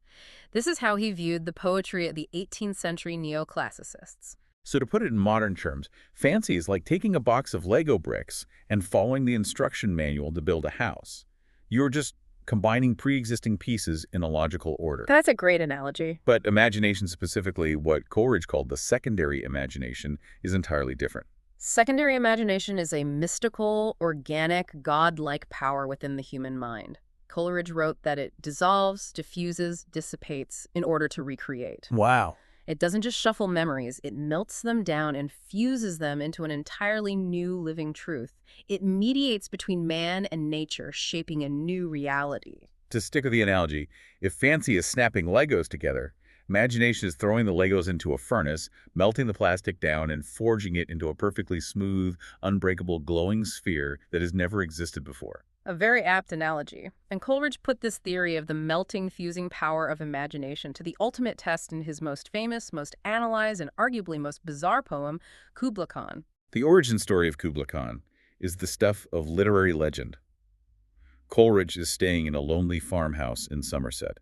This is how he viewed the poetry of the 18th century neoclassicists. So to put it in modern terms, fancy is like taking a box of Lego bricks and following the instruction manual to build a house. You're just combining pre-existing pieces in a logical order. That's a great analogy. But imagination, specifically what Coleridge called the secondary imagination, is entirely different. Secondary imagination is a mystical, organic, godlike power within the human mind. Coleridge wrote that it dissolves, diffuses, dissipates in order to recreate. Wow. It doesn't just shuffle memories, it melts them down and fuses them into an entirely new living truth. It mediates between man and nature, shaping a new reality. To stick with the analogy, if fancy is snapping Legos together, imagination is throwing the Legos into a furnace, melting the plastic down, and forging it into a perfectly smooth, unbreakable, glowing sphere that has never existed before. A very apt analogy. And Coleridge put this theory of the melting, fusing power of imagination to the ultimate test in his most famous, most analyzed, and arguably most bizarre poem, Kubla Khan. The origin story of Kubla Khan is the stuff of literary legend. Coleridge is staying in a lonely farmhouse in Somerset.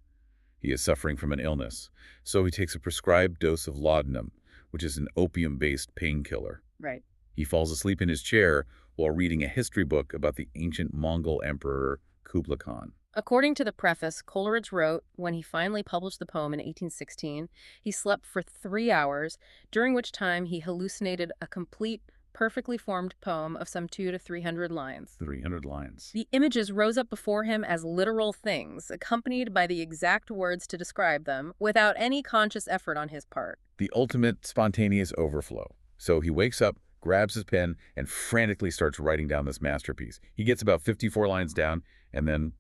He is suffering from an illness, so he takes a prescribed dose of laudanum, which is an opium-based painkiller. Right. He falls asleep in his chair while reading a history book about the ancient Mongol emperor Kubla Khan. According to the preface, Coleridge wrote, when he finally published the poem in 1816, he slept for 3 hours, during which time he hallucinated a complete, perfectly formed poem of some 200 to 300 lines. 300 lines. The images rose up before him as literal things, accompanied by the exact words to describe them, without any conscious effort on his part. The ultimate spontaneous overflow. So he wakes up, grabs his pen, and frantically starts writing down this masterpiece. He gets about 54 lines down, and then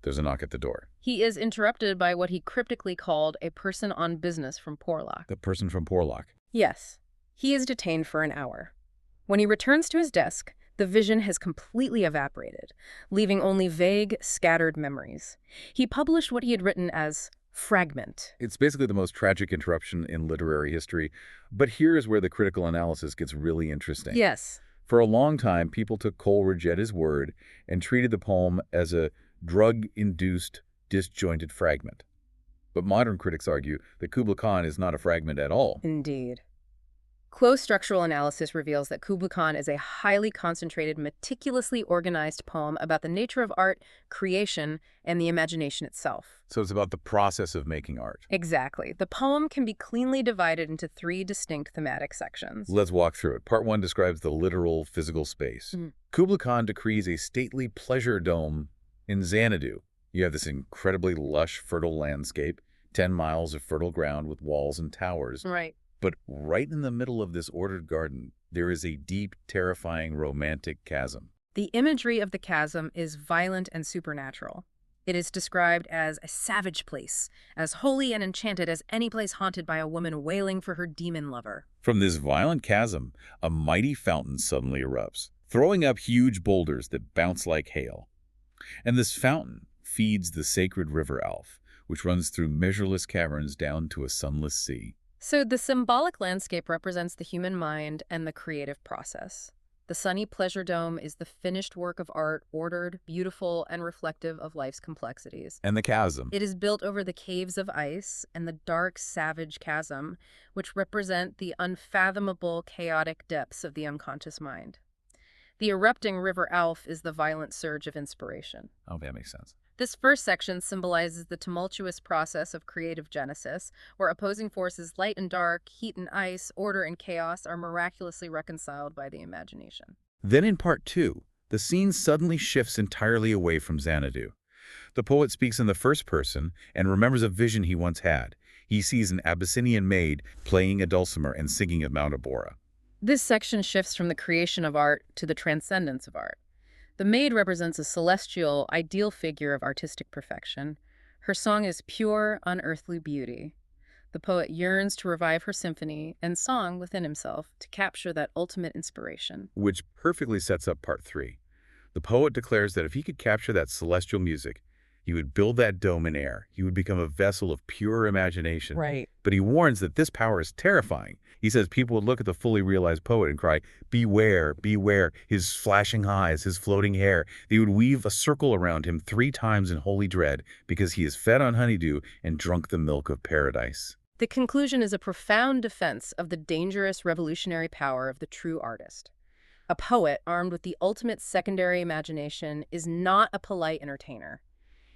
there's a knock at the door. He is interrupted by what he cryptically called a person on business from Porlock. The person from Porlock. Yes, he is detained for an hour. When he returns to his desk, the vision has completely evaporated, leaving only vague, scattered memories. He published what he had written as fragment. It's basically the most tragic interruption in literary history, but here is where the critical analysis gets really interesting. Yes. For a long time, people took Coleridge at his word and treated the poem as a drug-induced, disjointed fragment. But modern critics argue that Kubla Khan is not a fragment at all. Indeed. Close structural analysis reveals that Kubla Khan is a highly concentrated, meticulously organized poem about the nature of art, creation, and the imagination itself. So it's about the process of making art. Exactly. The poem can be cleanly divided into 3 distinct thematic sections. Let's walk through it. Part 1 describes the literal physical space. Kubla Khan decrees a stately pleasure dome in Xanadu. You have this incredibly lush, fertile landscape, 10 miles of fertile ground with walls and towers. Right. But right in the middle of this ordered garden, there is a deep, terrifying, romantic chasm. The imagery of the chasm is violent and supernatural. It is described as a savage place, as holy and enchanted as any place haunted by a woman wailing for her demon lover. From this violent chasm, a mighty fountain suddenly erupts, throwing up huge boulders that bounce like hail. And this fountain feeds the sacred river Alf, which runs through measureless caverns down to a sunless sea. So the symbolic landscape represents the human mind and the creative process. The sunny pleasure dome is the finished work of art, ordered, beautiful, and reflective of life's complexities. And the chasm. It is built over the caves of ice and the dark, savage chasm, which represent the unfathomable, chaotic depths of the unconscious mind. The erupting River Alf is the violent surge of inspiration. Oh, that makes sense. This first section symbolizes the tumultuous process of creative genesis, where opposing forces light and dark, heat and ice, order and chaos are miraculously reconciled by the imagination. Then in part 2, the scene suddenly shifts entirely away from Xanadu. The poet speaks in the first person and remembers a vision he once had. He sees an Abyssinian maid playing a dulcimer and singing at Mount Abora. This section shifts from the creation of art to the transcendence of art. The maid represents a celestial, ideal figure of artistic perfection. Her song is pure, unearthly beauty. The poet yearns to revive her symphony and song within himself to capture that ultimate inspiration. Which perfectly sets up part 3. The poet declares that if he could capture that celestial music, he would build that dome in air. He would become a vessel of pure imagination. Right. But he warns that this power is terrifying. He says people would look at the fully realized poet and cry, "Beware, beware," his flashing eyes, his floating hair. They would weave a circle around him 3 times in holy dread because he is fed on honeydew and drunk the milk of paradise. The conclusion is a profound defense of the dangerous revolutionary power of the true artist. A poet armed with the ultimate secondary imagination is not a polite entertainer.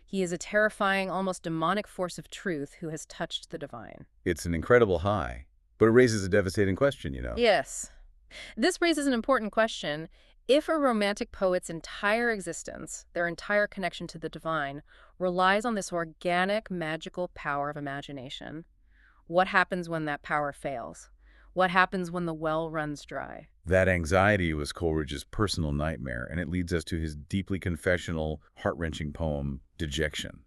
He is a terrifying, almost demonic force of truth who has touched the divine. It's an incredible high, but it raises a devastating question, Yes. This raises an important question. If a romantic poet's entire existence, their entire connection to the divine, relies on this organic, magical power of imagination, what happens when that power fails? What happens when the well runs dry? That anxiety was Coleridge's personal nightmare, and it leads us to his deeply confessional, heart-wrenching poem, Dejection,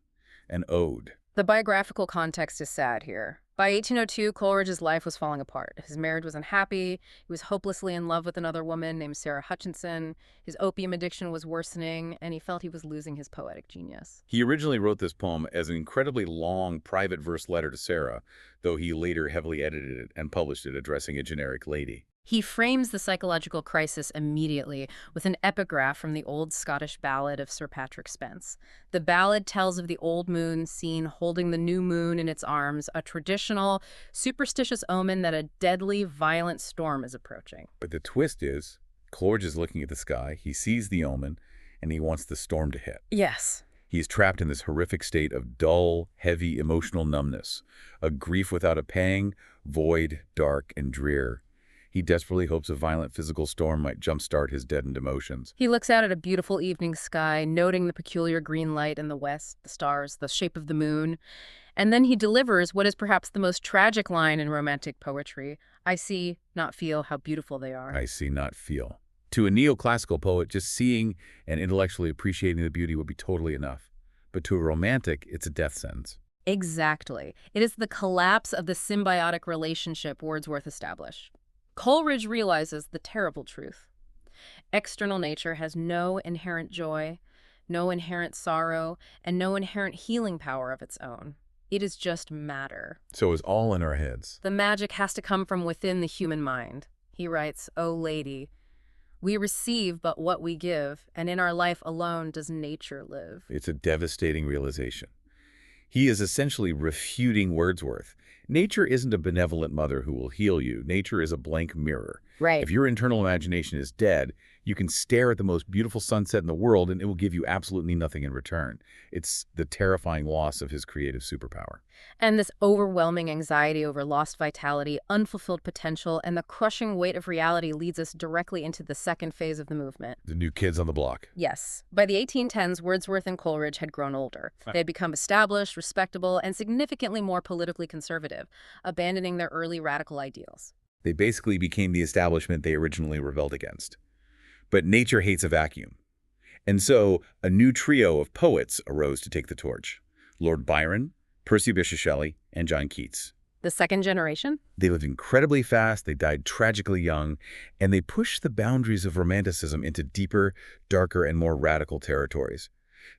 an ode. The biographical context is sad here. By 1802, Coleridge's life was falling apart. His marriage was unhappy. He was hopelessly in love with another woman named Sarah Hutchinson. His opium addiction was worsening, and he felt he was losing his poetic genius. He originally wrote this poem as an incredibly long private verse letter to Sarah, though he later heavily edited it and published it addressing a generic lady. He frames the psychological crisis immediately with an epigraph from the old Scottish ballad of Sir Patrick Spens. The ballad tells of the old moon seen holding the new moon in its arms, a traditional, superstitious omen that a deadly, violent storm is approaching. But the twist is, Coleridge is looking at the sky, he sees the omen, and he wants the storm to hit. Yes. He is trapped in this horrific state of dull, heavy emotional numbness, a grief without a pang, void, dark, and drear. He desperately hopes a violent physical storm might jumpstart his deadened emotions. He looks out at a beautiful evening sky, noting the peculiar green light in the west, the stars, the shape of the moon. And then he delivers what is perhaps the most tragic line in romantic poetry. I see, not feel, how beautiful they are. I see, not feel. To a neoclassical poet, just seeing and intellectually appreciating the beauty would be totally enough. But to a romantic, it's a death sentence. Exactly. It is the collapse of the symbiotic relationship Wordsworth established. Coleridge realizes the terrible truth. External nature has no inherent joy, no inherent sorrow, and no inherent healing power of its own. It is just matter. So it's all in our heads. The magic has to come from within the human mind. He writes, "O lady, we receive but what we give, and in our life alone does nature live." It's a devastating realization. He is essentially refuting Wordsworth. Nature isn't a benevolent mother who will heal you. Nature is a blank mirror. Right. If your internal imagination is dead, you can stare at the most beautiful sunset in the world and it will give you absolutely nothing in return. It's the terrifying loss of his creative superpower. And this overwhelming anxiety over lost vitality, unfulfilled potential, and the crushing weight of reality leads us directly into the second phase of the movement. The new kids on the block. Yes. By the 1810s, Wordsworth and Coleridge had grown older. They had become established, respectable, and significantly more politically conservative, abandoning their early radical ideals. They basically became the establishment they originally rebelled against. But nature hates a vacuum. And so a new trio of poets arose to take the torch. Lord Byron, Percy Bysshe Shelley, and John Keats. The second generation? They lived incredibly fast, they died tragically young, and they pushed the boundaries of Romanticism into deeper, darker, and more radical territories.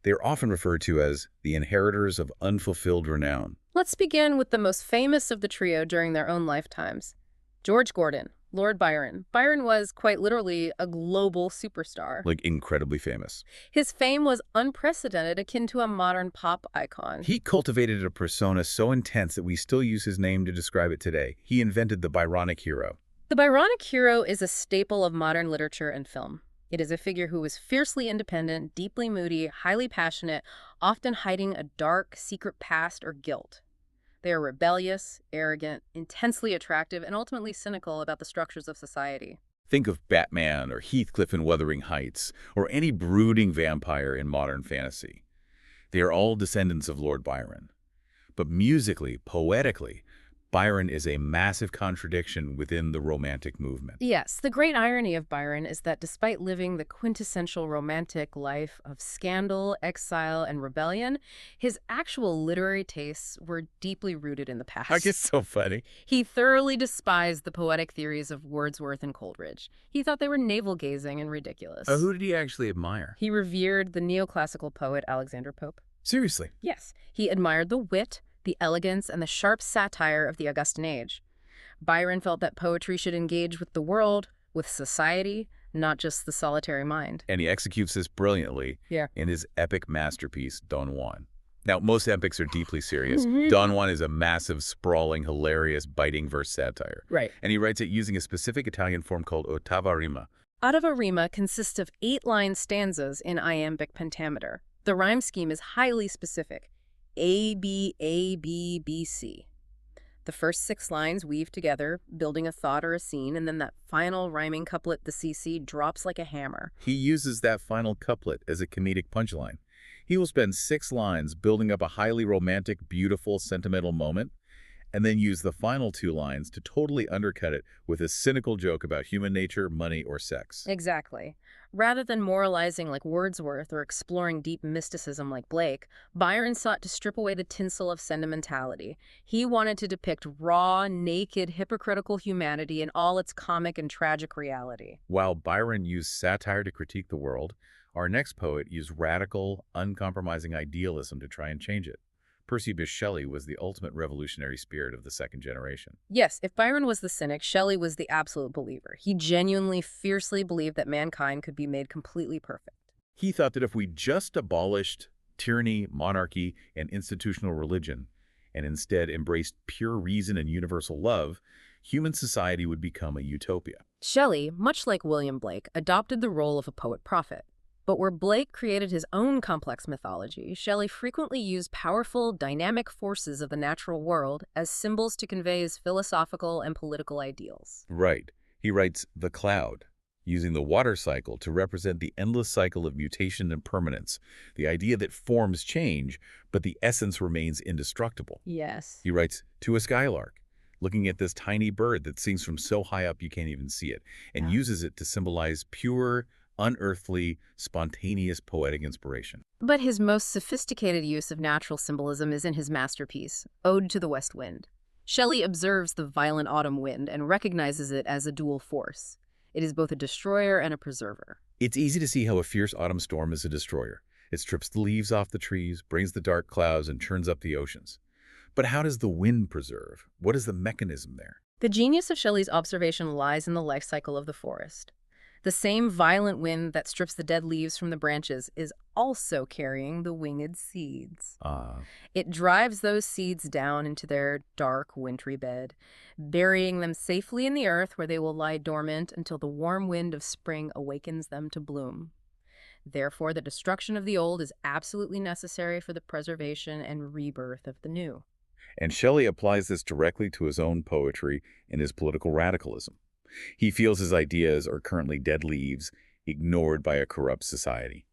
They are often referred to as the inheritors of unfulfilled renown. Let's begin with the most famous of the trio during their own lifetimes. George Gordon, Lord Byron. Byron was quite literally a global superstar. Like incredibly famous. His fame was unprecedented, akin to a modern pop icon. He cultivated a persona so intense that we still use his name to describe it today. He invented the Byronic hero. The Byronic hero is a staple of modern literature and film. It is a figure who was fiercely independent, deeply moody, highly passionate, often hiding a dark, secret past or guilt. They are rebellious, arrogant, intensely attractive, and ultimately cynical about the structures of society. Think of Batman or Heathcliff in Wuthering Heights, or any brooding vampire in modern fantasy. They are all descendants of Lord Byron. But musically, poetically, Byron is a massive contradiction within the Romantic movement. Yes, the great irony of Byron is that despite living the quintessential romantic life of scandal, exile, and rebellion, his actual literary tastes were deeply rooted in the I past. guess so funny. He thoroughly despised the poetic theories of Wordsworth and Coleridge. He thought they were navel-gazing and ridiculous. Who did he actually admire? He revered the neoclassical poet Alexander Pope. Seriously. Yes, he admired the wit, the elegance, and the sharp satire of the Augustan age. Byron felt that poetry should engage with the world, with society, not just the solitary mind. And he executes this brilliantly in his epic masterpiece, Don Juan. Now, most epics are deeply serious. Don Juan is a massive, sprawling, hilarious, biting verse satire. Right. And he writes it using a specific Italian form called ottava rima. Ottava rima consists of 8-line stanzas in iambic pentameter. The rhyme scheme is highly specific. A, B, A, B, B, C. The first 6 lines weave together, building a thought or a scene, and then that final rhyming couplet, the CC, drops like a hammer. He uses that final couplet as a comedic punchline. He will spend 6 lines building up a highly romantic, beautiful, sentimental moment, and then use the final 2 lines to totally undercut it with a cynical joke about human nature, money, or sex. Exactly. Rather than moralizing like Wordsworth or exploring deep mysticism like Blake, Byron sought to strip away the tinsel of sentimentality. He wanted to depict raw, naked, hypocritical humanity in all its comic and tragic reality. While Byron used satire to critique the world, our next poet used radical, uncompromising idealism to try and change it. Percy Bysshe Shelley was the ultimate revolutionary spirit of the second generation. Yes, if Byron was the cynic, Shelley was the absolute believer. He genuinely, fiercely believed that mankind could be made completely perfect. He thought that if we just abolished tyranny, monarchy, and institutional religion, and instead embraced pure reason and universal love, human society would become a utopia. Shelley, much like William Blake, adopted the role of a poet-prophet. But where Blake created his own complex mythology, Shelley frequently used powerful, dynamic forces of the natural world as symbols to convey his philosophical and political ideals. Right. He writes The Cloud, using the water cycle to represent the endless cycle of mutation and permanence, the idea that forms change, but the essence remains indestructible. Yes. He writes To a Skylark, looking at this tiny bird that sings from so high up you can't even see it, and uses it to symbolize pure, unearthly, spontaneous poetic inspiration. But his most sophisticated use of natural symbolism is in his masterpiece, Ode to the West Wind. Shelley observes the violent autumn wind and recognizes it as a dual force. It is both a destroyer and a preserver. It's easy to see how a fierce autumn storm is a destroyer. It strips the leaves off the trees, brings the dark clouds, and churns up the oceans. But how does the wind preserve? What is the mechanism there? The genius of Shelley's observation lies in the life cycle of the forest. The same violent wind that strips the dead leaves from the branches is also carrying the winged seeds. It drives those seeds down into their dark, wintry bed, burying them safely in the earth where they will lie dormant until the warm wind of spring awakens them to bloom. Therefore, the destruction of the old is absolutely necessary for the preservation and rebirth of the new. And Shelley applies this directly to his own poetry and his political radicalism. He feels his ideas are currently dead leaves, ignored by a corrupt society.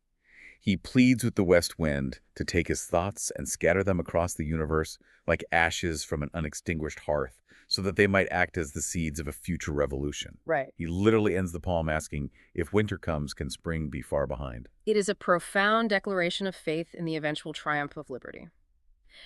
He pleads with the west wind to take his thoughts and scatter them across the universe like ashes from an unextinguished hearth, so that they might act as the seeds of a future revolution. Right. He literally ends the poem asking, if winter comes, can spring be far behind? It is a profound declaration of faith in the eventual triumph of liberty.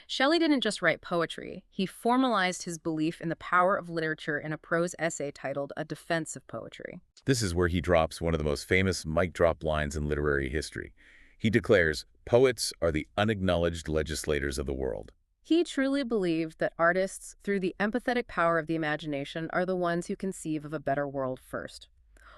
Shelley didn't just write poetry. He formalized his belief in the power of literature in a prose essay titled A Defense of Poetry. This is where he drops one of the most famous mic drop lines in literary history. He declares, poets are the unacknowledged legislators of the world. He truly believed that artists, through the empathetic power of the imagination, are the ones who conceive of a better world first.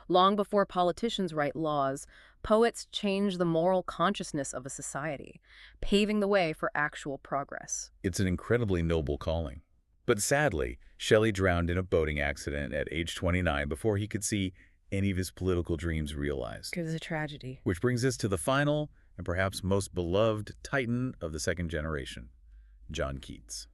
Long before politicians write laws, poets change the moral consciousness of a society, paving the way for actual progress. It's an incredibly noble calling. But sadly, Shelley drowned in a boating accident at age 29 before he could see any of his political dreams realized. It was a tragedy. Which brings us to the final and perhaps most beloved titan of the second generation, John Keats.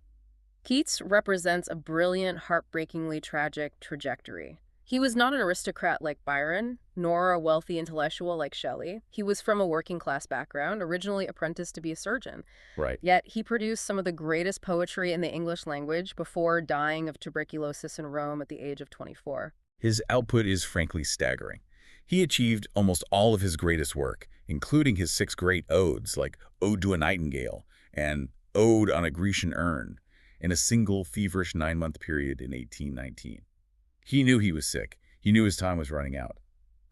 Keats represents a brilliant, heartbreakingly tragic trajectory. He was not an aristocrat like Byron, nor a wealthy intellectual like Shelley. He was from a working-class background, originally apprenticed to be a surgeon. Right. Yet he produced some of the greatest poetry in the English language before dying of tuberculosis in Rome at the age of 24. His output is frankly staggering. He achieved almost all of his greatest work, including his 6 great odes like Ode to a Nightingale and Ode on a Grecian Urn, in a single feverish 9-month period in 1819. He knew he was sick. He knew his time was running out.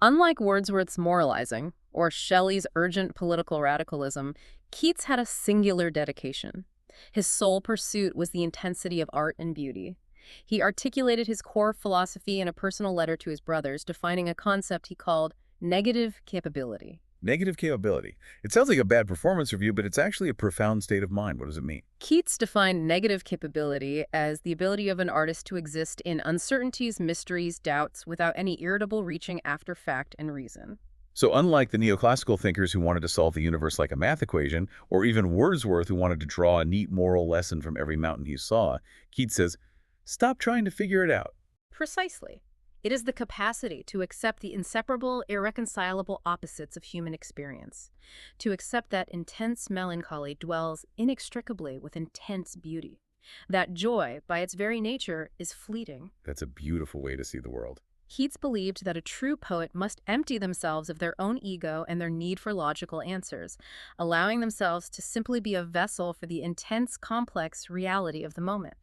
Unlike Wordsworth's moralizing, or Shelley's urgent political radicalism, Keats had a singular dedication. His sole pursuit was the intensity of art and beauty. He articulated his core philosophy in a personal letter to his brothers, defining a concept he called negative capability. Negative capability. It sounds like a bad performance review, but it's actually a profound state of mind. What does it mean? Keats defined negative capability as the ability of an artist to exist in uncertainties, mysteries, doubts, without any irritable reaching after fact and reason. So unlike the neoclassical thinkers who wanted to solve the universe like a math equation, or even Wordsworth who wanted to draw a neat moral lesson from every mountain he saw, Keats says, stop trying to figure it out. Precisely. It is the capacity to accept the inseparable, irreconcilable opposites of human experience, to accept that intense melancholy dwells inextricably with intense beauty, that joy, by its very nature, is fleeting. That's a beautiful way to see the world. Keats believed that a true poet must empty themselves of their own ego and their need for logical answers, allowing themselves to simply be a vessel for the intense, complex reality of the moment.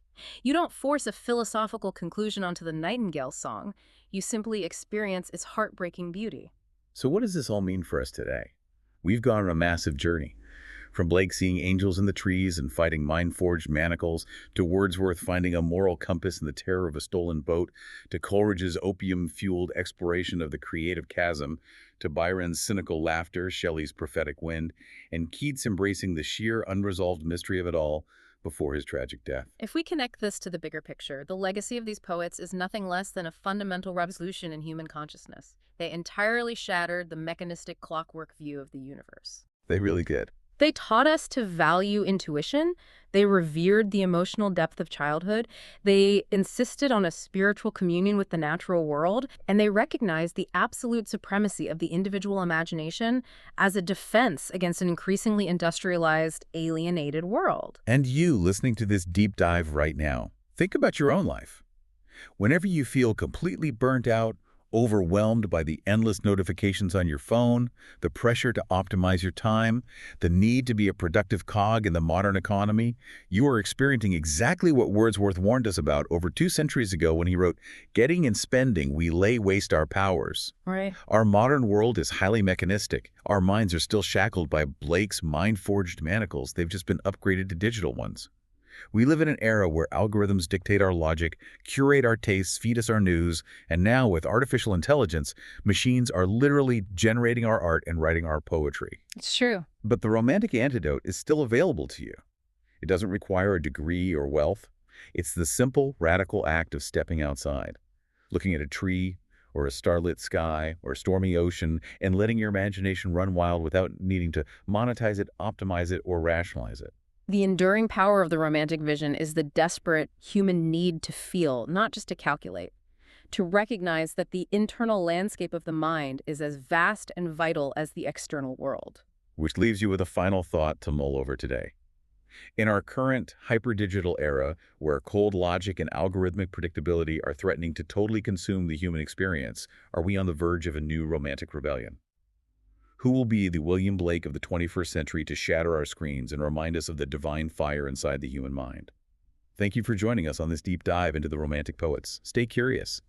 You don't force a philosophical conclusion onto the Nightingale song. You simply experience its heartbreaking beauty. So what does this all mean for us today? We've gone on a massive journey. From Blake seeing angels in the trees and fighting mind-forged manacles, to Wordsworth finding a moral compass in the terror of a stolen boat, to Coleridge's opium-fueled exploration of the creative chasm, to Byron's cynical laughter, Shelley's prophetic wind, and Keats embracing the sheer unresolved mystery of it all before his tragic death. If we connect this to the bigger picture, the legacy of these poets is nothing less than a fundamental revolution in human consciousness. They entirely shattered the mechanistic clockwork view of the universe. They really did. They taught us to value intuition. They revered the emotional depth of childhood. They insisted on a spiritual communion with the natural world. And they recognized the absolute supremacy of the individual imagination as a defense against an increasingly industrialized, alienated world. And you, listening to this deep dive right now, think about your own life. Whenever you feel completely burnt out, overwhelmed by the endless notifications on your phone, the pressure to optimize your time, the need to be a productive cog in the modern economy, you are experiencing exactly what Wordsworth warned us about over 2 centuries ago when he wrote, "Getting and spending, we lay waste our powers." Right. Our modern world is highly mechanistic. Our minds are still shackled by Blake's mind-forged manacles. They've just been upgraded to digital ones. We live in an era where algorithms dictate our logic, curate our tastes, feed us our news, and now with artificial intelligence, machines are literally generating our art and writing our poetry. It's true. But the romantic antidote is still available to you. It doesn't require a degree or wealth. It's the simple, radical act of stepping outside, looking at a tree or a starlit sky or a stormy ocean, and letting your imagination run wild without needing to monetize it, optimize it, or rationalize it. The enduring power of the romantic vision is the desperate human need to feel, not just to calculate. To recognize that the internal landscape of the mind is as vast and vital as the external world. Which leaves you with a final thought to mull over today. In our current hyper-digital era, where cold logic and algorithmic predictability are threatening to totally consume the human experience, are we on the verge of a new romantic rebellion? Who will be the William Blake of the 21st century to shatter our screens and remind us of the divine fire inside the human mind? Thank you for joining us on this deep dive into the Romantic poets. Stay curious.